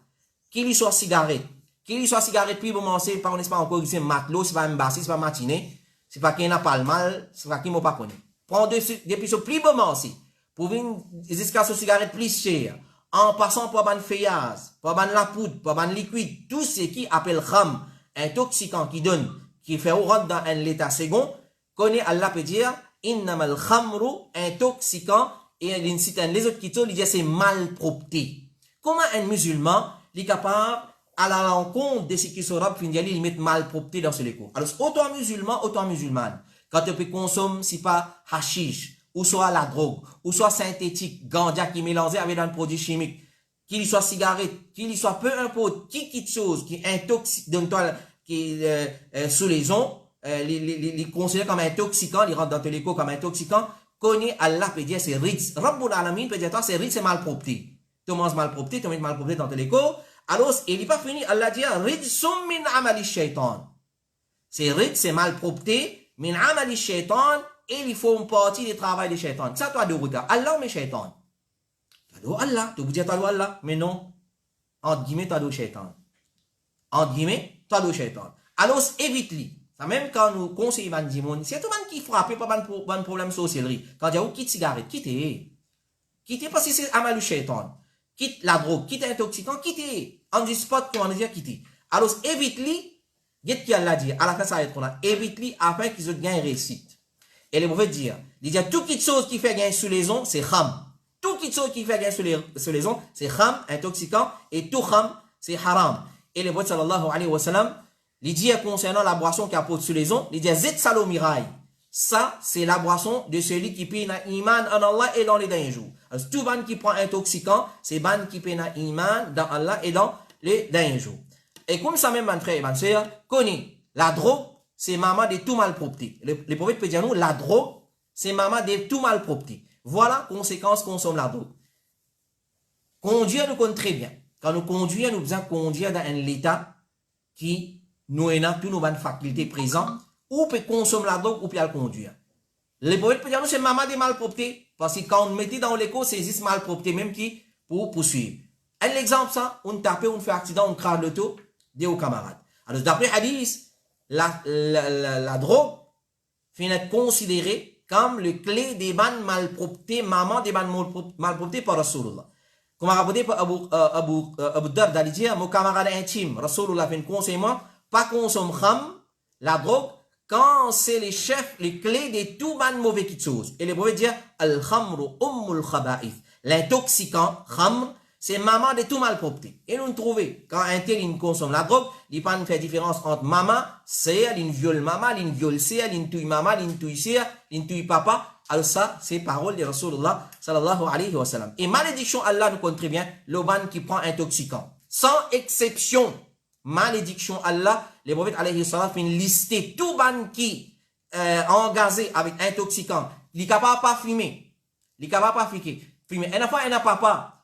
qu'il soit cigarette, puis bon c'est pas on n'est pas encore c'est matelot, c'est pas mbassi, c'est pas matiné, c'est pas qu'il n'a pas le mal, c'est pas qu'il m'a pas connu. Prends depuis ce plus bon c'est pour venir jusqu'à ce cigarette plus cher. En passant par ban feuillage, par ban la poudre, par ban liquide, tout ce qui appelle kham, intoxicant qui donne, qui fait rentrer dans un état second, connaît Allah peut dire, innamal khamru, intoxicant, et il cite les autres qui disent c'est malpropreté. Comment un musulman est capable, à la rencontre de ce qui sera, il met malpropreté dans ce léco. Alors, autant musulman, autant musulmane. Quand tu peux consommer, c'est pas hashish, ou soit la drogue, ou soit synthétique, ganja qui est mélangé avec un produit chimique, qu'il soit cigarette, qu'il soit peu importe, qui chose qui intoxique, donne-toi, qui sous les ondes, les considère comme intoxicant, les rentre dans tes échos comme intoxicant, connaît Allah peut dire c'est ritz. Rabbul Alamin peut dire toi c'est ritz, c'est malpropreté. Tu manges malpropreté, tu mets malpropreté dans tes échos. Alors, il n'est pas fini, Allah dit ritz min amali shaitan. C'est ritz, c'est malpropreté, min amali shaitan, et il faut une partie du travail du shaitan. Ça, toi, de regarder. Allah, mais shaitan. Allah, tu peux dire toi, Allah, mais non. Entre guillemets, toi, de shaitan. Entre guillemets, toi, de shaitan. Alors, évite-le. Ça même quand nous conseillons les gens, c'est tout le monde qui frappe, pas de problème de sorcellerie. Quand il y a une petite cigarette, quittez. Quittez parce que c'est amal shaitan. Quitte la drogue, quitte l'intoxicant, quittez. On dit spot, comment on dit, quittez. Alors, évite-le. Qu'est-ce qu'il a dit? À la fin, ça va être qu'on a évite-le afin qu'ils aient gagné réussite. Et les mauvais dire, il dit, toute chose qui fait gagner sous les ondes, c'est kham. Toute chose qui fait gagner sous les ondes, c'est kham, intoxicant, et tout kham, c'est haram. Et le prophète sallallahu alayhi wa sallam, il dit concernant la boisson qui apporte sous les ondes, il dit, zet salomiraï. Ça, c'est la boisson de celui qui paye na iman en Allah et dans les derniers jours. Alors, tout ban qui prend intoxicant, c'est ban qui paye na iman dans Allah et dans les derniers jours. Et comme ça même, mon frère et ma soeur, connaît, la drogue, c'est maman de tout malpropreté. Les prophètes peuvent dire nous, la drogue, c'est maman de tout malpropreté. Voilà, conséquence, consomme la drogue. Conduire nous connaît très bien. Quand nous conduisons, nous devons conduire dans un état qui nous a toutes nos bonnes facultés présentes, ou peut consommer la drogue, ou peut la conduire. Les prophètes peuvent dire nous, c'est maman de malpropreté. Parce que quand on mettait dans l'écho, c'est juste malpropreté, même qui, pour poursuivre. Un exemple, ça, on tape, on fait accident, on crame l'auto, des aux camarades. Alors, d'après Hadith, la drogue finit être considérée comme le clé des bannes malpropretés, maman des bannes malpropretés par Rasulullah. Comme a rapporté par Abu Darda, il dit, mon camarade intime, Rasulullah fait un conseil, pas consommer kham, la drogue, quand c'est les chefs, les clés de tout bannes mauvais choses. Et les prophètes disent, al-khamru ummul khaba'ith. L'intoxicant, khamr, c'est maman de tout malpropreté. Et nous trouvons, quand un tel il consomme la drogue, il ne peut pas faire différence entre maman, c'est, il viole maman, il viole c'est, il touille maman, il touille c'est, il touille papa. Alors ça, c'est parole de Rasulullah sallallahu alayhi wa sallam. Et malédiction, Allah nous connaît très bien, le ban qui prend intoxicant. Sans exception, malédiction Allah, les prophètes alayhi wa sallam finissent lister tout ban qui engagé avec intoxicant. Il n'est capable pas fumer. Il n'est capable pas fumer. Un enfant, un papa.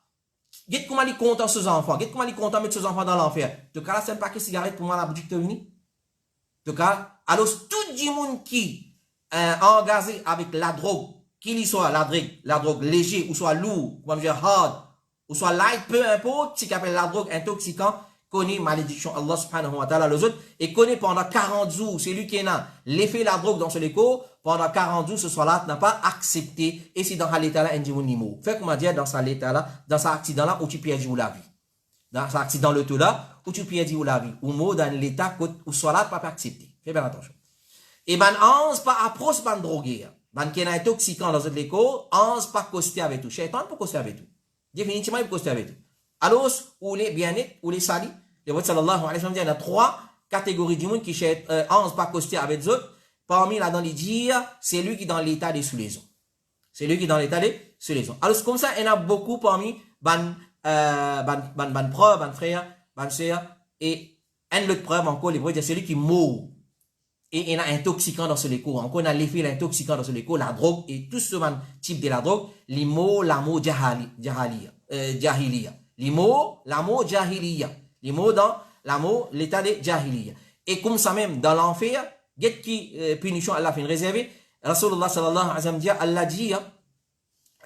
Qu'est-ce comment il compte ses enfants? Qu'est-ce comment il compte mettre ses enfants dans l'enfer? En tout cas, c'est un paquet de cigarettes pour moi, la boutique de venir. En tout cas, alors, tout le monde qui est engagé avec la drogue, qu'il soit la drogue légère, ou soit lourd, ou dire hard, ou soit light, peu importe, ce qu'on appelle la drogue intoxicant, connaît malédiction Allah subhanahu wa ta'ala les autres, et connaît pendant 40 jours, c'est lui qui est là, l'effet de la drogue dans ce écho, pendant 40 jours, ce soir-là, n'a pas accepté, et c'est dans l'état-là, un niveau. Fait comment dire, dans cet état-là, dans cet accident-là, où tu perds la vie. Dans cet accident le tout là, où tu perds la vie. Ou mot dans l'état, où soit-là, pas accepté. Fais bien attention. Et ben, onze pas approche, ban drogué. Ban qui est intoxicant dans cet écho, onze pas costé avec tout. Shaitan pour coster avec tout. Définitivement, il peut coster avec tout. Alors, ou les bien-être, ou les salis, le prophète sallallahu alayhi wa sallam dit, il y a 3 catégories du monde qui onze pas costé avec eux. Parmi là dans les dires, c'est lui qui est dans l'état des sous-lésions. C'est lui qui est dans l'état des sous-lésions. Alors, c'est comme ça, il y en a beaucoup parmi ban preuve, ban frère, ban sœur, et un autre preuve encore, les prophètes, c'est celui qui mourut. Et il y a un intoxicant dans ce léco. Encore, on a l'effet l'intoxicant dans ce léco, la drogue, et tout ce type de la drogue, l'imo, l'amo, jahiliya. L'imo, l'amo, jahiliya. L'imo dans l'amo, l'état de jahiliya. Et comme ça même, dans l'enfer, qu'est-ce qui punition Allah fin réservé? Rasulullah sallallahu alayhi wa sallam dit, Allah dit,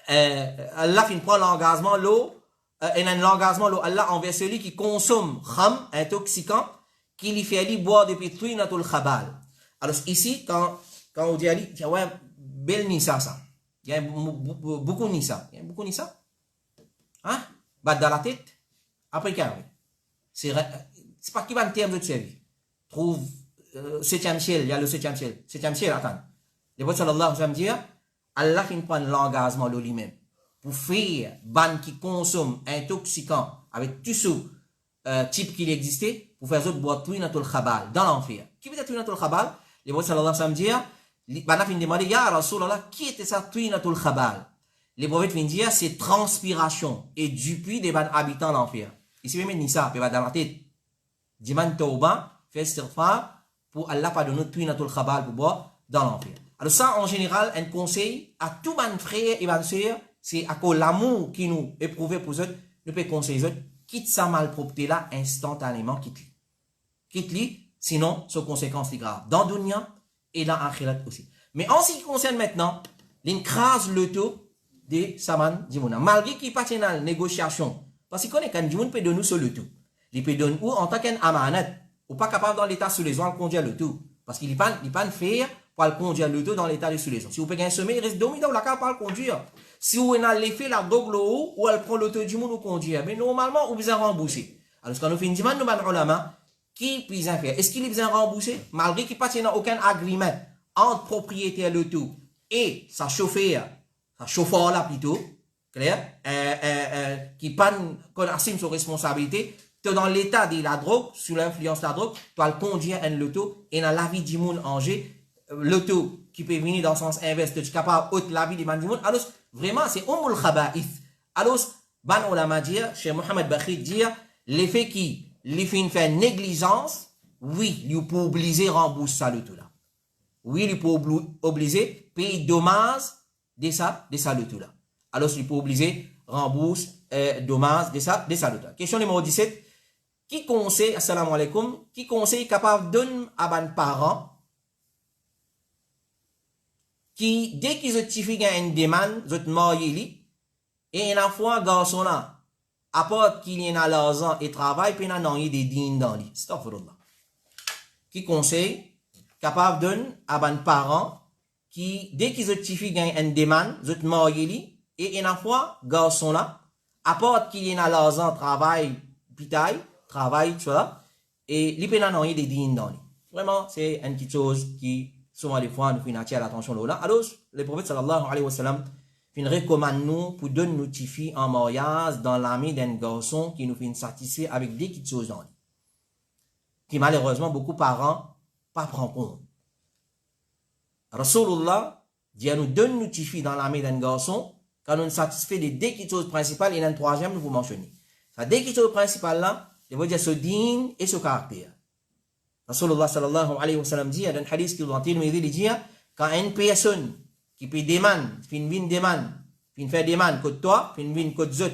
Allah fin prend l'engagement, et l'engagement, Allah envers celui qui consomme kham, intoxicant, qui lui fait boire depuis tuinatul khabal. Alors ici, quand on dit Ali, il y a ouais, bel nissa ça. Il y a beaucoup de nissa. Il y a beaucoup de nissa. Hein? Bat dans la tête. Après carré. C'est pas qui va le terme de servir. Trouve 7e ciel, il y a le 7e ciel. 7e ciel, attends. Le prophète sallallahu alayhi wa sallam dit, Allah qui prend l'engagement de lui-même pour faire ban qui consomme intoxicant avec tout ce type qu'il existait pour faire autres boire tuinatul khabal dans l'enfer. Qui veut dire tuinatul khabal? Le prophète sallallahu alayhi wa sallam dit, Bana fin demandé, ya Rasulallah, qui était ça, tuinatul khabal? Les prophètes viennent dire, c'est transpiration et dupuis des habitants de l'enfer. Ici, même Nisa, peut pas dans la tête. Diman tauba, fait istighfar, pour Allah pardonner tuinatul khabal pour boire dans l'enfer. Alors ça, en général, un conseil à tout ban frère et ban sœur, c'est à cause l'amour qui nous éprouve pour eux, nous peut conseiller eux, quitte sa malpropreté là, instantanément, quitte-le. Quitte-le, sinon, ses conséquences sont graves. Dans Dunya et dans Akhirat aussi. Mais en ce qui concerne maintenant, l'écrase le taux de Saman Dimouna. Malgré qu'il passe dans la négociation, parce qu'il connaît qu'un Dimoun peut donner sur le tout. Il peut donner ou en tant qu'un amanat, ou pas capable dans l'état sous les ans de conduire le tout. Parce qu'il n'est pas faire pour le conduire le tout dans l'état de sous les ans. Si vous payez un sommet, il reste dominé dans la carte pour le conduire. Si vous avez l'effet, la dogle ou elle prend l'auto du monde ou conduire. Mais normalement, vous avez remboursé. Alors, quand nous faisons une demande, nous avons ulama qui peut faire. Est-ce qu'il est besoin remboursé? Malgré qu'il n'y a aucun agreement entre propriétaire de tout et sa chauffeur là plutôt, clair, qui assume son responsabilité, dans l'état de la drogue, sous l'influence de la drogue, tu as le conduire un loto et dans la vie du monde en G, l'auto qui peut venir dans le sens inverse, tu es capable de la vie du monde. Alors, vraiment, c'est Umul Khaba'ith. Alors, Ban Ulama dire, chez Mohamed Bakri dire, l'effet qui, l'effet fait négligence, oui, il peut obliger à rembourser ça loto là. Oui, il peut obliger payer dommage de ça loto là. Alors, il peut obliger rembourser dommage de ça loto là. Question numéro 17. Qui conseille, assalamu alaikum, qui conseille capable de donner à un parent qui, dès qu'ils ont tifé une demande, ils ont marié, et une fois, garçon là, apporte qu'il y a l'argent et travail, puis il y a des dînes dans lui. Astaghfirullah. Qui conseille capable de donner à un parent qui, dès qu'ils ont tifé une demande, ils ont marié, et une fois, garçon là, apporte qu'il y a l'argent, travail, pitaille, travail, tu vois, et l'hypénan des dînes dans lui. Vraiment, c'est une petite chose qui, souvent, des fois, nous fait attirer l'attention là. Alors, le prophète sallallahu alayhi wa sallam, il recommande nous pour donner nos petites filles en mariage dans l'ami d'un garçon qui nous fait satisfaire avec des petites choses dans lui. Qui, malheureusement, beaucoup de parents pas prennent compte. Rasulullah dit à nous donner nos petites filles dans l'ami d'un garçon quand nous satisfait des deux petites choses principales et un troisième, nous vous mentionnez. Ça, deux petites choses principales là, il veut dire ce din et ce caractère. Rasulullah sallallahu alayhi wa sallam dit, il y a un hadith qui doit il dit, quand une personne qui peut demander, fait une demande, fait demande contre toi, fait une contre zot,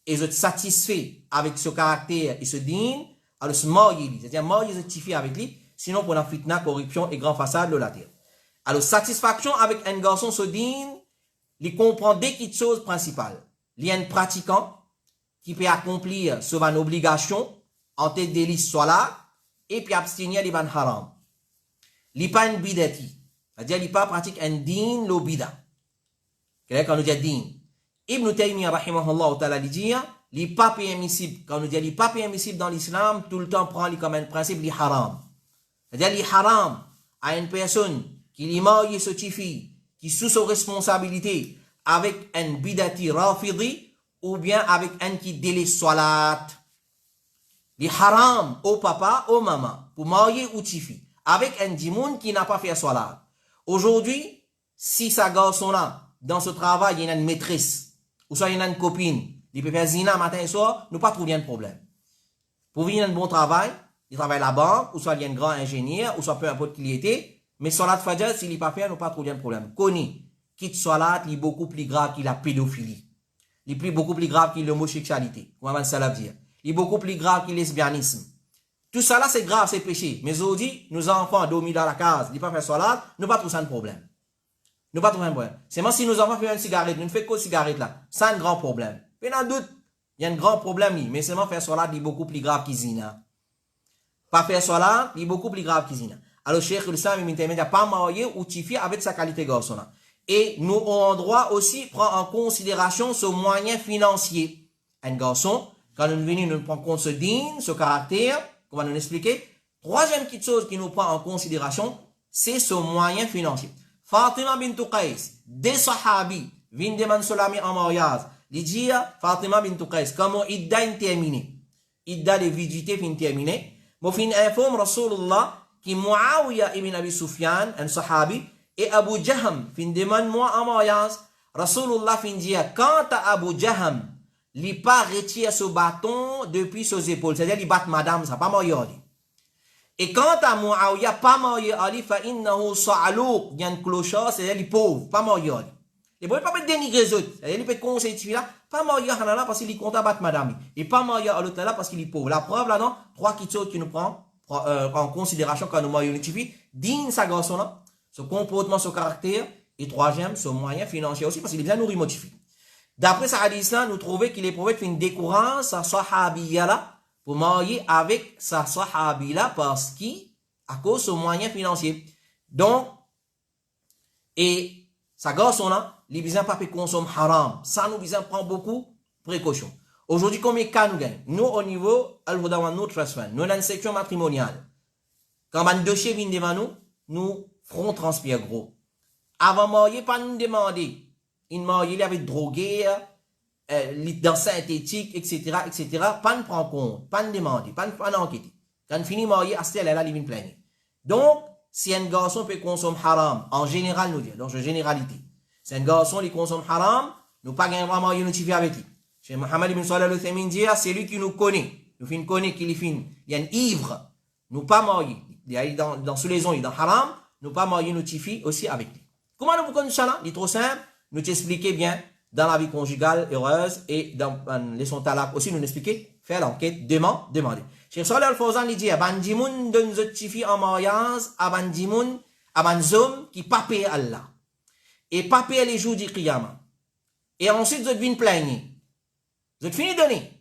et zot satisfait avec ce caractère et ce din, alors se marier, c'est-à-dire marier certifié avec lui, sinon pour la fitna, corruption et grand façade de la terre. Alors satisfaction avec un garçon ce din, il comprend deux petites choses principales. Il y a un pratiquant, qui peut accomplir sur une obligation en tête de liste soit là et puis abstenir les ban haram. Il pas une bidati, c'est-à-dire il pas pratique un din lo bida. Quand nous dit din, Ibn Taymiyyah rahimahullah ta'ala dit il pas permissible. Quand nous dit il pas permissible dans l'islam, tout le temps prend comme un principe li haram. C'est-à-dire li haram à une personne qui li marie ce tifi qui sous sa responsabilité avec un bidati rafidi ou bien avec un qui délaisse salat. Les haram au papa, au maman, pour marier ou tifi, avec un dimoun qui n'a pas fait salat. Aujourd'hui, si sa garçon là, dans ce travail, il y a une maîtresse, ou soit il y a une copine, il peut faire zina matin et soir, nous pas trouver un problème. Pour venir un bon travail, il travaille à la banque, ou soit il y a un grand ingénieur, ou soit peu importe qui il était, mais salat fajr, s'il n'est pas fait, nous pas trouver un problème. Koni, quitte salat, il est beaucoup plus grave que la pédophilie. Il est beaucoup plus grave que l'homosexualité. Il est beaucoup plus grave que le lesbianisme. Tout ça là, c'est grave, c'est péché. Mais aujourd'hui, nos enfants dorment dans la case, ils ne pas faire salat, nous pas trouver un problème. Nous pas trouver un problème. C'est moi si nos enfants font une cigarette, nous ne faisons que cigarette là. C'est un grand problème. Mais dans doute, il y a un grand problème, mais seulement faire salat, il est beaucoup plus grave que zina. Pas faire salat, il est beaucoup plus grave que zina. Alors, Cheikh Islam, il n'a pas marié ou tifié avec sa qualité garçon là. Et nous avons droit aussi prendre en considération ce moyen financier. Un garçon, quand nous venons, nous prenons en compte ce din, ce caractère, qu'on va nous expliquer. Troisième petite chose qui nous prend en considération, c'est ce moyen financier. Fatima bint Qais, des sahabi, viennent demander Solami en mariage. Il dit, Fatima bint Qais, comment idda est terminé? Idda de vidité fin terminé. Moi, fin informe Rasulullah, qui Muawiyah ibn Abi Sufyan, un sahabi, Et Abu Jaham, fin demande-moi en mariage. Rasulullah fin dit, quant à Abu Jaham, il pas retire ce bâton depuis ses épaules. C'est-à-dire, il bat madame, ça pas marié. Et quant à Muawiyah, pas marié Ali, fa innahu sa'alouq, il y a un clochard, c'est-à-dire, il est pauvre, pas marié Ali. Il ne peut pas dénigrer les autres. C'est-à-dire, il peut conseiller là, pas marié là parce qu'il est content de battre madame. Et pas marié à l'autre là parce qu'il est pauvre. La preuve là, non, trois qui nous prend en considération quand nous marions une fille, digne sa garçon là, ce comportement, ce caractère, et troisième, ce moyen financier aussi, parce qu'il est bien nourri motivé. D'après ce hadith-là, nous trouvons qu'il est prophète fait une décourage sa sahabiya là, pour marier avec sa sahabi là, parce qu'à cause de ce moyen financier. Donc, et sa garçon là, les besoins pas consomment haram. Ça nous besoin prendre beaucoup de précautions. Aujourd'hui, combien de cas nous gagnons? Nous, au niveau, nous transfert, nous, dans une section matrimoniale. Quand un dossier vient devant nous, nous front transpire gros. Avant de marier, pas nous demander. Une mariée, il avait drogué, dans synthétique, etc., etc. Pas nous prendre compte, pas nous demander, pas nous enquêter. Quand on finit marier, à ce elle a les plaigner. Donc, si un garçon peut consommer haram, en général, nous disons, donc, généralité. Si un garçon, il consomme haram, nous pas gagner vraiment une notifier avec lui. Chez Mohamed ibn Salah al-Uthaymeen dit, c'est lui qui nous connaît. Nous fin connaît qu'il est fin. Il y a un ivre. Nous pas marier. Il y a dans sous les ongles, dans haram, nous pas marier notifier aussi avec lui. Comment nous connaissons ça là? Il est trop simple. Nous t'expliquer bien dans la vie conjugale heureuse et dans les sons talak aussi nous expliquer, faire l'enquête, demander. Cheikh Saleh Al-Fawzan lui dit, bandimoun donne notifier en mariage, bandimoun, zom qui pas paye Allah. Et pas payer les jours du Qiyamah. Et ensuite, vous venez plaigner. Vous êtes fini de donner.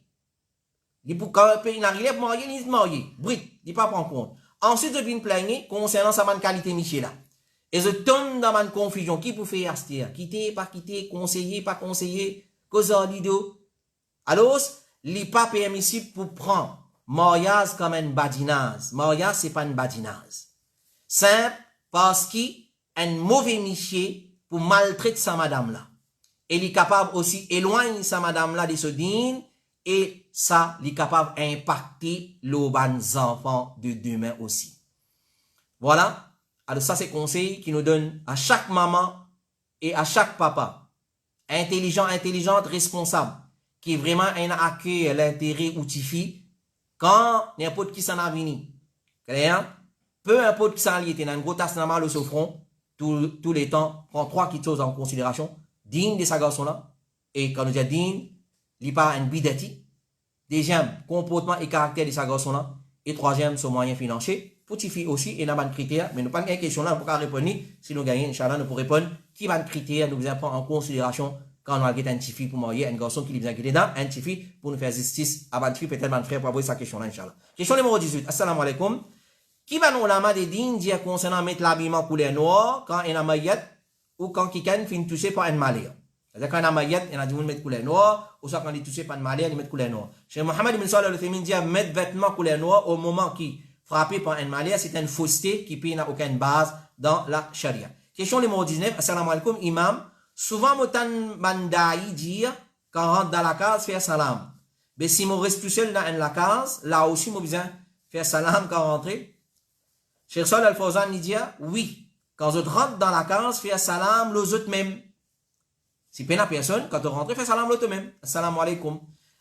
Quand il arrive pour marier, il est marié. Brit, il pas prendre compte. Ensuite, vous venez plaigner concernant sa qualité Michel là. Et je tombe dans ma confusion. Qui peut faire astir? Quitter, pas quitter, conseiller, pas conseiller, cause lido. Alors, il pas permissible pour prendre mariage comme un badinage. Mariage, c'est pas une badinage. Simple, parce qu'il un mauvais Michel pour maltraiter sa madame là. Et il est capable aussi éloigner sa madame là de ce dîne et ça, il est capable d'impacter les enfants de demain aussi. Voilà. Alors ça, c'est conseil qui nous donne à chaque maman et à chaque papa, intelligente, responsable, qui est vraiment un accueil l'intérêt ou tifi, quand n'importe qui s'en a venu. Peu importe qui s'en a été dans une grosse tasse normale au front, tous les temps, prend trois petites choses en considération, digne de sa garçon là, et quand nous disons digne, il n'y a pas une bidati, deuxième, comportement et caractère de sa garçon là, et troisième, son moyen financier, pour tifi aussi, et n'a pas de critères, mais nous pas de question là, on ne peut pas répondre, si nous gagnons, Inch'Allah, nous pourrons répondre, qui va de critères, nous devons prendre en considération, quand on a un tifi pour marier, un garçon qui nous guidé dans un tifi, pour nous faire justice, avant tifi, peut-être mon frère, pour avoir sa question là, Inch'Allah. Question numéro 18, assalamu alaikum. Qui va nous lama de din dire concernant mettre l'habillement couleur noire quand il a maillette ou quand quelqu'un finit touché par un malheur. C'est-à-dire quand il a maillette, il a dit mettre couleur noire, ou soit quand il est touché par un malheur, il met couleur noire. Chez Mohamed ibn Salah al-Uthaymeen dit mettre vêtements couleur noire au moment qui frappé par un malheur, c'est une fausseté qui n'a aucune base dans la charia. Question numéro 19, assalamu alaikum, imam. Souvent, motan mandaï dire quand on rentre dans la case, faire salam. Mais si on reste tout seul dans la case, là aussi, on besoin faire salam quand on rentre. Cheikh Saleh Al-Fawzan dit, oui, quand on rentre dans la case, faire salam aux autres mêmes. Si peine à personne, quand on rentre, faire salam aux autres mêmes. Assalamu alaikum.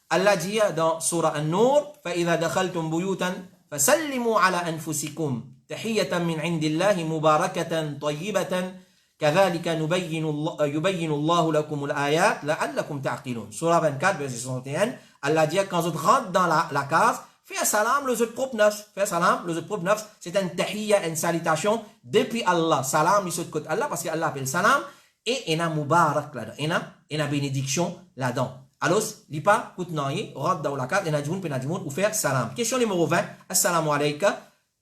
Allah dit dans Surah An-Nur, فَإِذَا دَخَلْتُمْ بُيُوتًا فَسَلِّمُوا عَلَى أَنفُسِكُمْ تَحِيَّةً مِنْ عِنْدِ اللَّهِ مُبَارَكَةً طَيِّبَةً كَذَلِكَ يُبَيِّنُ اللَّهُ لَكُمُ الْآيَاتِ لَعَلَّكُمْ تَعْقِلُونَ. Surah 24, verset 61, Allah dit, quand on rentre dans la case, faire salam les autres propres neufs. Faire salam les autres propres neufs, c'est une tahiyya, une salutation depuis Allah. Salam, il se côté Allah parce qu'Allah appelle salam et il y a mubarak là-dedans. Il y a bénédiction là-dedans. Alors, il pas coûte noyer, rentre dans la case, il y a du monde, ou faire salam. Question numéro 20. Assalamu alaikum.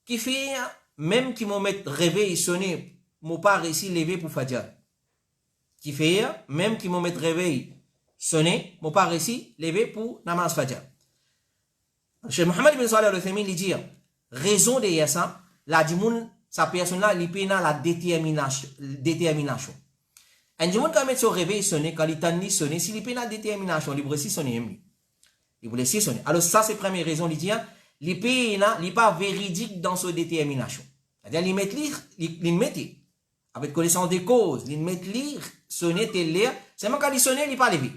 Qui fait, même qui m'ont met réveil sonné, m'ont pas réussi lever pour Fajr. Qui fait, même qui m'ont met réveil sonné, m'ont pas réussi lever pour namaz Fajr. Chez Mohamed ibn Salah al-Uthaymeen, il dit, raison de ça, la dimoun, sa personne là, il peut la détermination. Un dimoun, quand il met son réveil sonné, quand il t'en sonné, s'il peut la détermination, il peut aussi sonner. Il peut laisser sonner. Alors, ça, c'est la première raison, il dit, il peut pas véridique dans sa détermination. C'est-à-dire, il met. avec connaissance des causes, il met lire, sonner, tel lire, c'est même quand il sonne, il pas levé.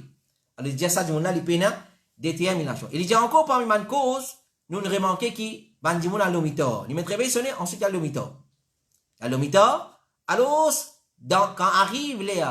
Alors il dit ça, il dit pena détermination. Il dit encore parmi les causes, nous remarquons qui bandi moun à l'omitor. Il met réveil sonner, ensuite il y a l'omitor. Il y a l'omitor. Alors quand arrive les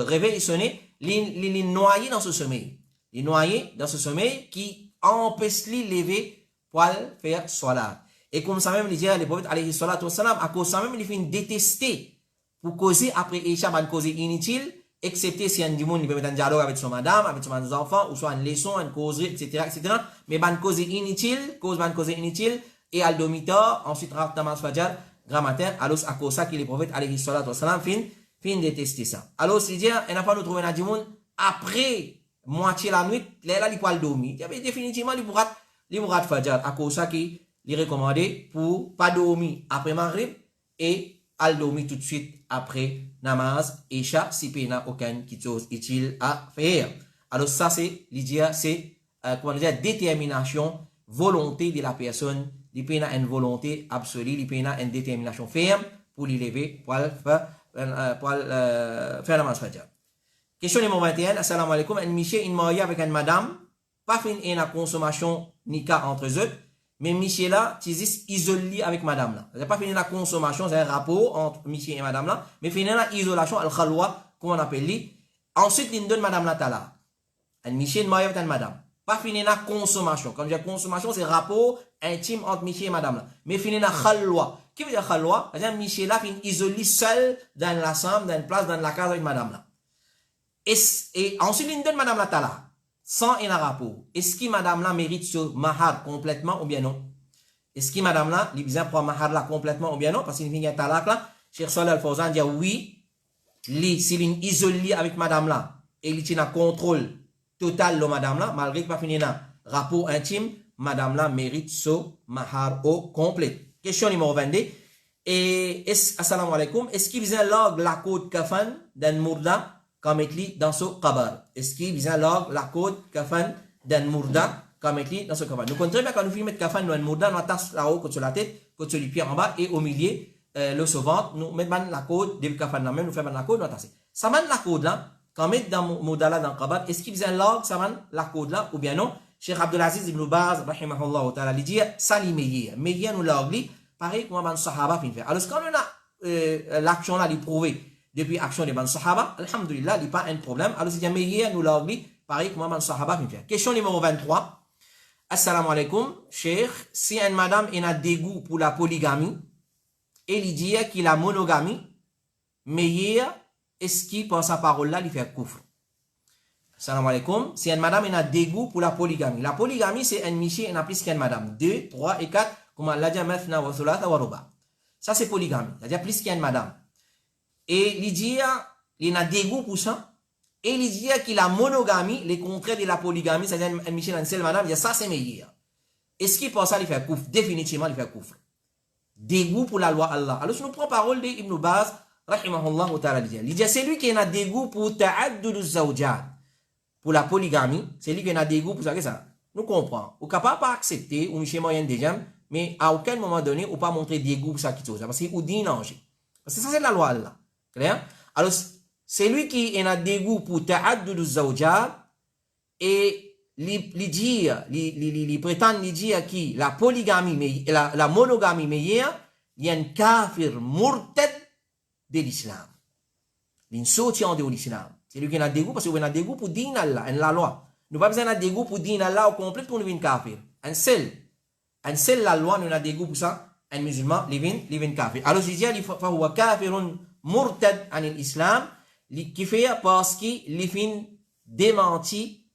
réveil sonner, il noyé dans ce sommeil. Il noyé dans ce sommeil qui empêche lui lever pour faire salat. Et comme ça même, il dit les prophètes alayhi salatu wassalam, à cause ça même, il fait détester pour causer après Isha, une cause inutile, excepté si un monde il peut mettre un dialogue avec son madame, avec son enfant, ou soit une leçon, une causerie, etc., etc. Mais une cause inutile, et al domitor, ensuite rat namaz fajr, grand matin, alors à cause ça que les prophètes alayhi salatu wassalam fin détester ça. Alors c'est dire, on n'a pas nous trouver un monde après moitié la nuit, là il peut dormir. Il y avait définitivement il pourra fajr à cause ça qui il est recommandé pour pas dormir après Maghrib et al dormir tout de suite après namaz Isha si il n'y a aucune chose utile à faire. Alors ça c'est l'idée, c'est comment dire, détermination, volonté de la personne, il peut y avoir une volonté absolue, il peut y avoir une détermination ferme pour les lever, pour faire namaz fajr. Question numéro 21, assalamu alaikum, un monsieur une marié avec une madame, pas fait une consommation nika entre eux, mais monsieur là, tu dis isolé avec madame là. C'est pas fini la consommation, c'est un rapport entre monsieur et madame là, mais fini la isolation, al-khalwa, comme on appelle lui. Ensuite, il donne madame là tala. Un monsieur marié avec une madame. Pas fini la consommation. Comme je dis consommation, c'est rapport intime entre monsieur et madame là. Mais fini la khalwa. Qui veut dire khalwa? C'est-à-dire monsieur là, fin isolé seul dans la chambre, dans une place, dans la case avec madame là. Et ensuite, il donne madame là tala. Sans un rapport. Est-ce que madame là mérite ce mahar complètement ou bien non? Est-ce que madame là, il besoin prendre mahar là complètement ou bien non? Parce qu'il vient de talak là, Cheikh Salih Al-Fawzan dit oui, s'il est isolé avec madame là, et il tient un contrôle total de madame là, malgré qu'il n'a pas fini un rapport intime, madame là mérite ce mahar au complet. Question numéro 22. Et assalamu alaikum, est-ce qu'il vient log la code kafan d'un mourda comme mettre dans ce kabar? Est-ce qu'il vient log la code kafan d'un mourda comme mettre dans ce kabar? Nous comptons bien quand nous filmons kafan d'un mourda, nous attache là-haut côté sur la tête, côté sur les pieds en bas et au milieu le sauvant, nous mettons la code de kafan là même, nous faisons la code, nous attacher. Ça mène la code là, quand mettre dans mourda là dans kabar, est-ce qu'il vient log ça mène la code là ou bien non? Cheikh Abdelaziz ibn Baz rahimahullah ta'ala il dit ça li meilleur nous log li pareil comme un sahaba fin faire. Alors quand on a l'action là li prouver depuis action des ban sahaba, alhamdulillah, il n'y a pas un problème. Alors, c'est meilleur nous l'a dit, pareil comme ban sahaba. Question numéro 23. Assalamu alaikum, cheikh, si une madame a dégoût pour la polygamie, et il dit qu'il a monogamie, meilleur, est-ce qu'il pense sa parole là, il fait couvre? Assalamu alaikum, si une madame a dégoût pour la polygamie. La polygamie, c'est un monsieur, il a plus qu'une madame. 2, 3 et 4, comme Allah dit, mathna wa thulatha wa ruba. Ça, c'est polygamie. C'est-à-dire plus qu'une madame. Et il dit il a dégoût pour ça. Et il dit qu'il a monogamie, les contraires de la polygamie, c'est-à-dire un monsieur une seule madame, il dit ça c'est meilleur. Est-ce qu'il pense ça, il fait couvre? Définitivement, il fait couvre. Dégoût pour la loi Allah. Alors, si nous prenons parole d'Ibn Baz, rahimahullah ta'ala, il dit c'est lui qui a dégoût pour ta'addud zawjat, pour la polygamie, c'est lui qui a dégoût pour ça. Que ça? Nous comprenons. Ou capable pas accepter, ou monsieur moyen déjà, mais à aucun moment donné, ou pas montrer dégoût pour ça qui chose. Parce qu'il dit non. Parce que ça, c'est la loi Allah. Clair? Alors, c'est lui qui a dégoût pour ta'addud zawjat et il prétend dire que la polygamie, la monogamie meilleure, il y a un kafir murtad de l'islam. Il sorti en de l'islam. C'est lui qui a dégoût parce qu'il a dégoût pour din Allah, la loi. Nous n'avons pas besoin de dégoût pour din Allah au complet pour nous venir kafir. Un seul la loi, nous avons dégoût pour ça. Un musulman, il vient kafir. Alors, je dis, il faut faire kafirun murtad en l'islam, qui fait parce qu'il fin démenti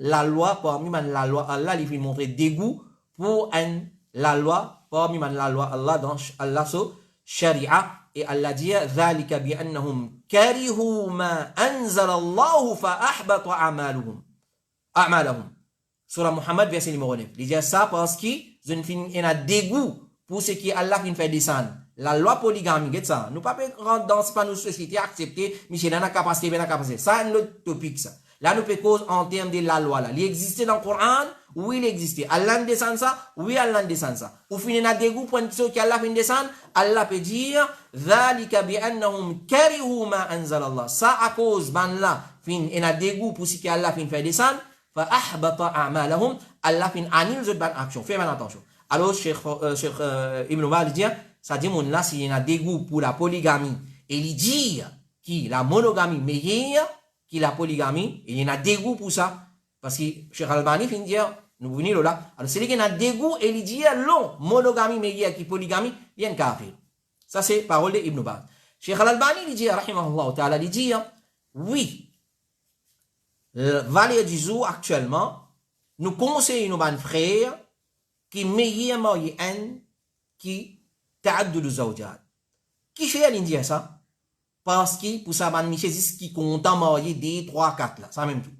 la loi parmi la loi Allah, il fin montrer dégoût pour la loi parmi la loi Allah dans Allah so sharia et Allah dit ذلك بأنهم كرهوا ما أنزل الله فأحبط أعمالهم. Surah Muhammad verset numéro 9. Il dit ça parce qu'ils fin a dégoût pour ce qui Allah fin fait descendre. La loi polygamie, c'est ça. Nous ne pouvons pas rentrer dans nos sociétés, accepter, Michel, on a capacité, on a capacité. Ça, c'est un autre topic, ça. Là, nous pouvons cause en termes de la loi, là. Il existe dans le Coran, Oui, il existe. Allah descend ça? Oui, Allah descend ça. Ou finit na dégoût pour une question qui Allah fin descend, Allah peut dire, ذَلِكَ بِأَنَّهُمْ كَرِهُوا مَا أَنزَلَ اللَّهُ. Ça à cause, ban là, fin, et na dégoût pour ce qui Allah fin fait descendre, فَأَحْبَطَ أَعْمَالَهُمْ. Allah fin annule cette bonne action. Fais bien attention. Alors, Cheikh Ibn Baz dit, ça dit, mon là, s'il y a un dégoût pour la polygamie, et il dit, qui la monogamie meilleure, qui la polygamie, et il y a un dégoût pour ça. Parce que Cheikh Albani fin dire, nous venons là. Alors, c'est lui qui a un dégoût et il dit, non, monogamie meilleure qui polygamie, il y a un kafir. Ça, c'est parole de Ibn Baz. Cheikh Albani, il dit, rahimahullah ta'ala, il dit, oui, le valeur du jour actuellement, nous conseillons nos frères qui meilleur marié un qui ta'addud zawjat. Qui fait l'Indien ça? Parce que pour ça, man, qui content marier 2, 3, 4 là, ça même tout.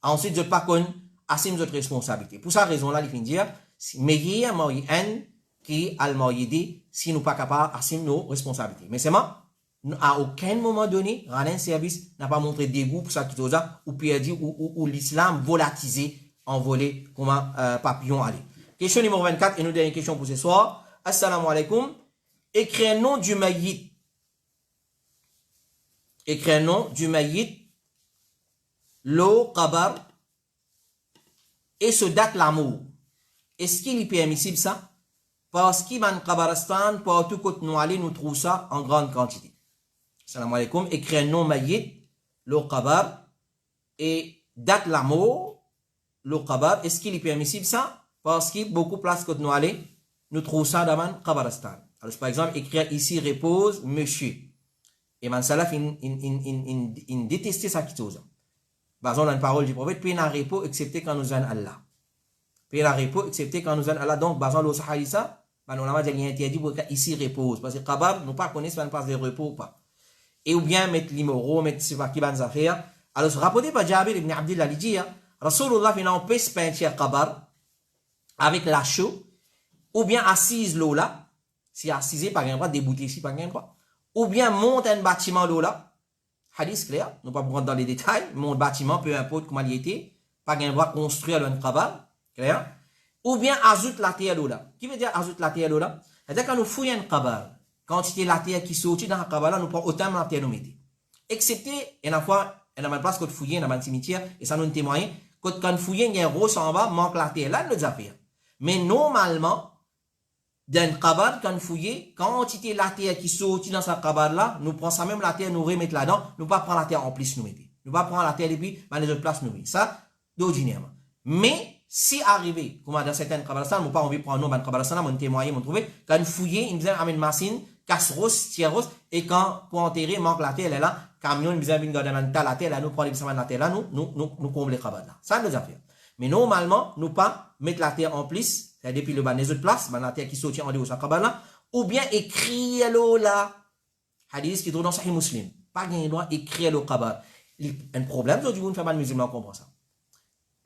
Ensuite, je ne pas qu'on assume notre responsabilité. Pour cette raison-là, il finit dire, meilleur marié un qui a le marié des, si nous pas capables d'assumer nos responsabilités. Mais c'est moi, à aucun moment donné, rien service n'a pas montré dégoût pour ça qui chose ou perdu ou l'islam volatilisé, envolé comme un papillon aller. Question numéro 24 et nous dernière question pour ce soir. Assalamu alaikum. Écris un nom du maït. Écris un nom du maït. L'eau, qabar, et se date l'amour. Est-ce qu'il est permissible ça? Parce qu'il y a un qabaristan, partout côté nous aller, nous trouvons ça en grande quantité. Salam alaikum. Écrit un nom maït, l'eau, qabar, et date l'amour, l'eau, qabar. Est-ce qu'il est permissible ça? Parce qu'il y a beaucoup de places côté nous aller, nous trouvons ça dans un qabaristan. Alors, par exemple, écrire ici repose monsieur. Et man salaf, il détestait ça qui chose. Par exemple, dans la parole du prophète, puis n'a repos excepté quand nous allons Allah. Puis n'a repos excepté quand nous allons Allah. Donc, par exemple, le sahari ça, on a dit interdit pour ici repose. Parce que Kabab, nous pas connaissons une place de repos ou pas. Et ou bien mettre l'imoro, mettre ce qui va nous affaires. Alors, rapporté par Jabir ibn Abdillah, il dit, Rasulullah, il empêche peinture Kabab avec la chaux, ou bien assise l'eau là, si assise, par exemple, débouter ici, par exemple, ou bien monte un bâtiment l'eau là. Hadith clair, nous ne pas rentrer dans les détails, mon bâtiment, peu importe comment il était, pas un droit construire un cabal, clair, ou bien ajoute la terre là. Qui veut dire ajoute la terre là? C'est-à-dire quand nous fouillons un cabal, quantité de la terre qui sortit dans le cabal, nous prenons autant de la terre nous mettons. Excepté, il y a une fois, il y a une place que nous fouillons dans un cimetière, et ça nous témoigne, quand nous fouillons, il y a un rose en bas, manque la terre, là, nous affaires. Mais normalement, dans le cabal, quand nous fouillons, quantité de la terre qui sortit dans ce cabal là, nous prenons ça même la terre, nous remettons là-dedans, nous pas prendre la terre en plus, nous mettons. Nous pas prendre la terre et puis, dans les autres places, nous mettons. Ça, d'ordinairement. Mais, si arrivé, comme dans certaines cabalistan, nous pas envie de prendre nous, dans le cabalistan, nous témoigner, nous trouver, quand nous fouillons, ils nous amènent machine, casse rose, tire rose, et quand, pour enterrer, manque la terre, elle est là, camion, nous amènent garder la terre, là, nous prenons la terre là, nous comblons les cabals là. Ça, nous affaires. Mais normalement, nous pas mettre la terre en plus, depuis le bas des autres places, la terre qui sortit en dehors de sa cabane là, ou bien écrire l'eau là. Hadith qui trouve dans Sahih Muslim. Pas gain droit écrire l'eau cabane. Un problème, aujourd'hui, vous ne faites pas de musulman comprendre ça.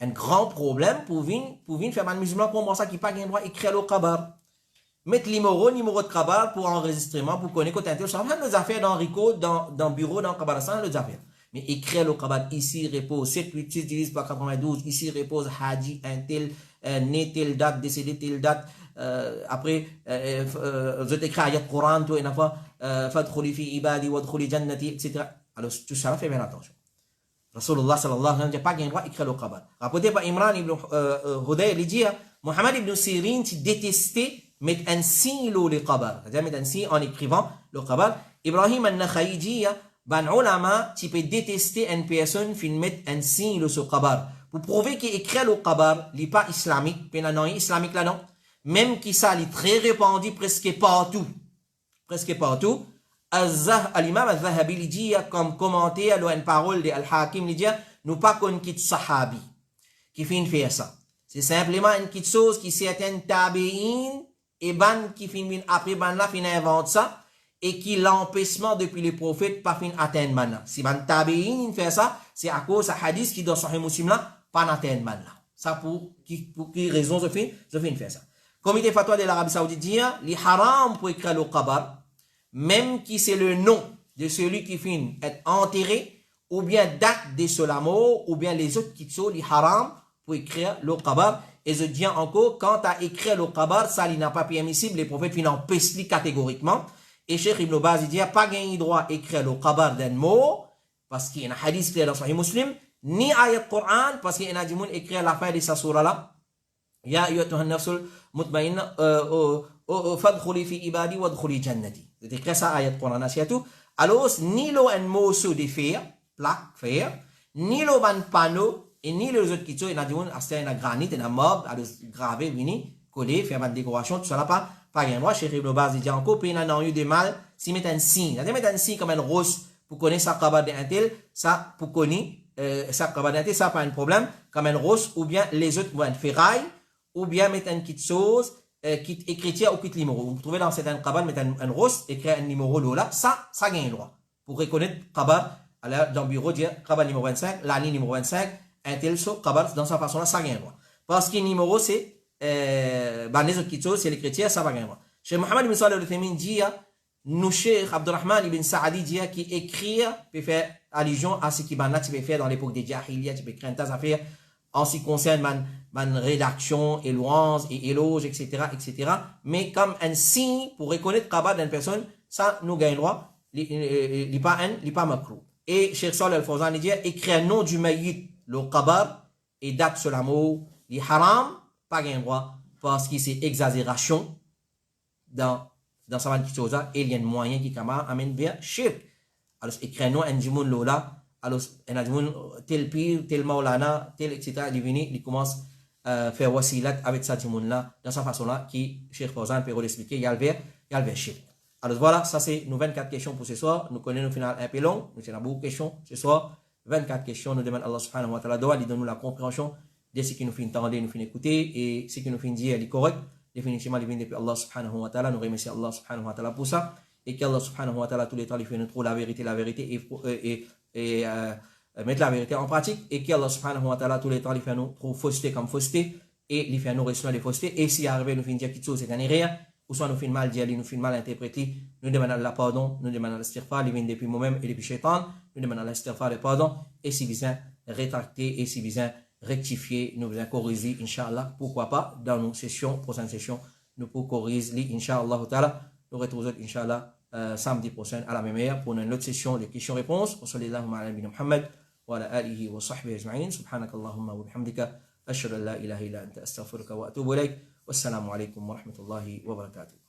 Un grand problème pour venir faire mal musulman comprendre ça qui pas gain droit écrire l'eau cabane. Mettre numéro de cabane pour enregistrement, pour connaître quand ça va nos affaires dans Rico, dans bureau, dans cabane, ça nos affaires. Mais écrire le cabane, ici repose 7, 8, 6, 10 par 92, ici repose Haji, un tel, né telle date, décédé telle date, après, je t'écris ayat Coran, tout, et n'a pas, fadkhuli fi ibadi, wadkhuli jannati, etc. Alors, tout ça, fait bien attention. Rasulullah sallallahu alayhi wa sallam n'a pas gagné droit d'écrire le cabane. Rapporté par Imran ibn Hudayr, il dit, Mohammed ibn Sirin, tu détestais mettre un signe le cabane. C'est-à-dire mettre un signe en écrivant le cabane. Ibrahim al-Nakha'i dit, ban ulama, tu peux détester une personne qui met un signe sur le qabar. Pour prouver qu'il écrit le qabar, il n'est pas islamique, puis non, islamique là non. Même qui ça, il est très répandu presque partout. Presque partout. Al-Imam al-Zahabi, il dit, comme commentaire, une parole de Al-Hakim, il dit, nous pas qu'on quitte sahabi, qui finit faire ça. C'est simplement une petite chose qui certaines tabi'in, et ban qui finit après ban là, finit invente ça. Et qui l'empêchement depuis les prophètes pas fin atteindre maintenant. Si ban tabi'in fait ça, c'est à cause de hadith qui dans Sahih Muslim là, pas atteindre maintenant. Ça pour qui raison je fais faire ça. Comité fatwa de l'Arabie Saoudite dit, les haram pour écrire le qabar, même qui c'est le nom de celui qui finit être enterré, ou bien date de son amour, ou bien les autres qui sont les haram pour écrire le qabar. Et je dis encore, quand tu as écrit le khabar, ça n'a pas permissible, les prophètes finissent en pesli catégoriquement. Et Cheikh Ibn Baz dit, pas gagné droit d'écrire le khabar d'un mot, parce qu'il y a un hadith clair dans Sahih Muslim, ni ayat Coran, parce qu'il y a un hadith écrit à la fin de sa surah là. Ya ayyatuha an-nafsul mutmainna fadkhuli fi ibadi wadkhuli jannati. C'est écrit ça ayat Coran asiatu. Alors, ni lo un mot sous des fer, plaque, fer, ni lo ban panneau, et ni les autres qui sont, il y a un granit, il y a un mob, il y a gravé, vini, collé, faire une décoration, tout ça là pas rien. Moi, chez Ibn Baz, il dit encore, puis il y a eu des mal, s'il met un signe, il met un signe comme un rose, pour connaître ça, kabar d'un tel, ça, pour connaître, ça, kabar d'un tel, ça, pas un problème, comme un rose, ou bien les autres, ou un ferraille, ou bien mettre une petite chose, quitte écriture ou quitte numéro. Vous trouvez dans certains kabar, mettre un rose, écrire un numéro là, ça gagne le droit. Pour reconnaître kabar, dans le bureau, dire kabar numéro 25, l'année numéro 25, un tel saut, dans sa façon là, ça gagne droit. Parce que le numéro, c'est, les autres qui sont, c'est l'écriture, ça va gagner droit. Cheikh Mohamed ibn Salih al-Uthaymin dit, nous, Cheikh Abdurrahman ibn Saadi dit, qui écrit, peut faire allusion à ce qui tu peux faire dans l'époque des Jahiliya, tu peux créer un tas d'affaires en ce qui concerne man rédaction, et louange, et éloge, etc., etc. Mais comme un signe pour reconnaître Kabar d'une personne, ça nous gagne droit, il n'est pas makrou. Et Cheikh Salih al-Fawzan dit, écrit un nom du maït, le Kabar, et date sur l'amour, il haram, pas gain droit, parce que c'est exagération dans sa vanne qui chose, et il y a un moyen qui amène bien shirk. Alors, écrit non, un jimoun lola, alors, un jimoun tel pire, tel maulana, tel, etc., il commence à faire wasilat avec sa jimoun là, dans sa façon là, qui, Cheikh Fawzan peut l'expliquer, il y a le vers shirk. Alors, voilà, ça c'est nos 24 questions pour ce soir. Nous connaissons au final un peu long, nous avons beaucoup de questions ce soir. 24 questions, nous demandons Allah subhanahu wa ta'ala il donne nous la compréhension de ce qui nous fait entendre, nous fait écouter, et ce qui nous fait dire est correct. Définitivement, il vient depuis Allah subhanahu wa ta'ala. Nous remercions Allah subhanahu wa ta'ala pour ça. Et qu'Allah subhanahu wa ta'ala, tous les temps, il fait nous trouver la vérité, et mettre la vérité en pratique. Et qu'Allah subhanahu wa ta'ala, tous les temps, il fait nous trouver fausseté comme fausseté. Et il fait nous rester des faussetés. Et si arrive, nous fait dire quelque chose, c'est qu'il n'y a rien. Ou soit nous fait mal dire, nous fait mal interpréter. Nous demandons la pardon, nous demandons l'istighfar, il vient depuis moi-même et depuis Shaitan. Nous demandons l'istighfar et pardon. Et si besoin, rétracter, et si besoin, rectifier, nous besoin corriger, Inch'Allah. Pourquoi pas, dans nos sessions, prochaine session, nous pouvons corriger, Inch'Allah ta'ala. Nous retrouvons, Inch'Allah, samedi prochain à la même heure pour une autre session de questions-réponses. Wa sallallahu ala nabina Muhammad wa ala alihi wa sahbihi ajma'in. Subhanakallahumma wa bihamdika. Ashhadu an la ilaha illa anta astaghfiruka wa atubu ilayk. Wassalamu alaikum wa rahmatullahi wa barakatuh.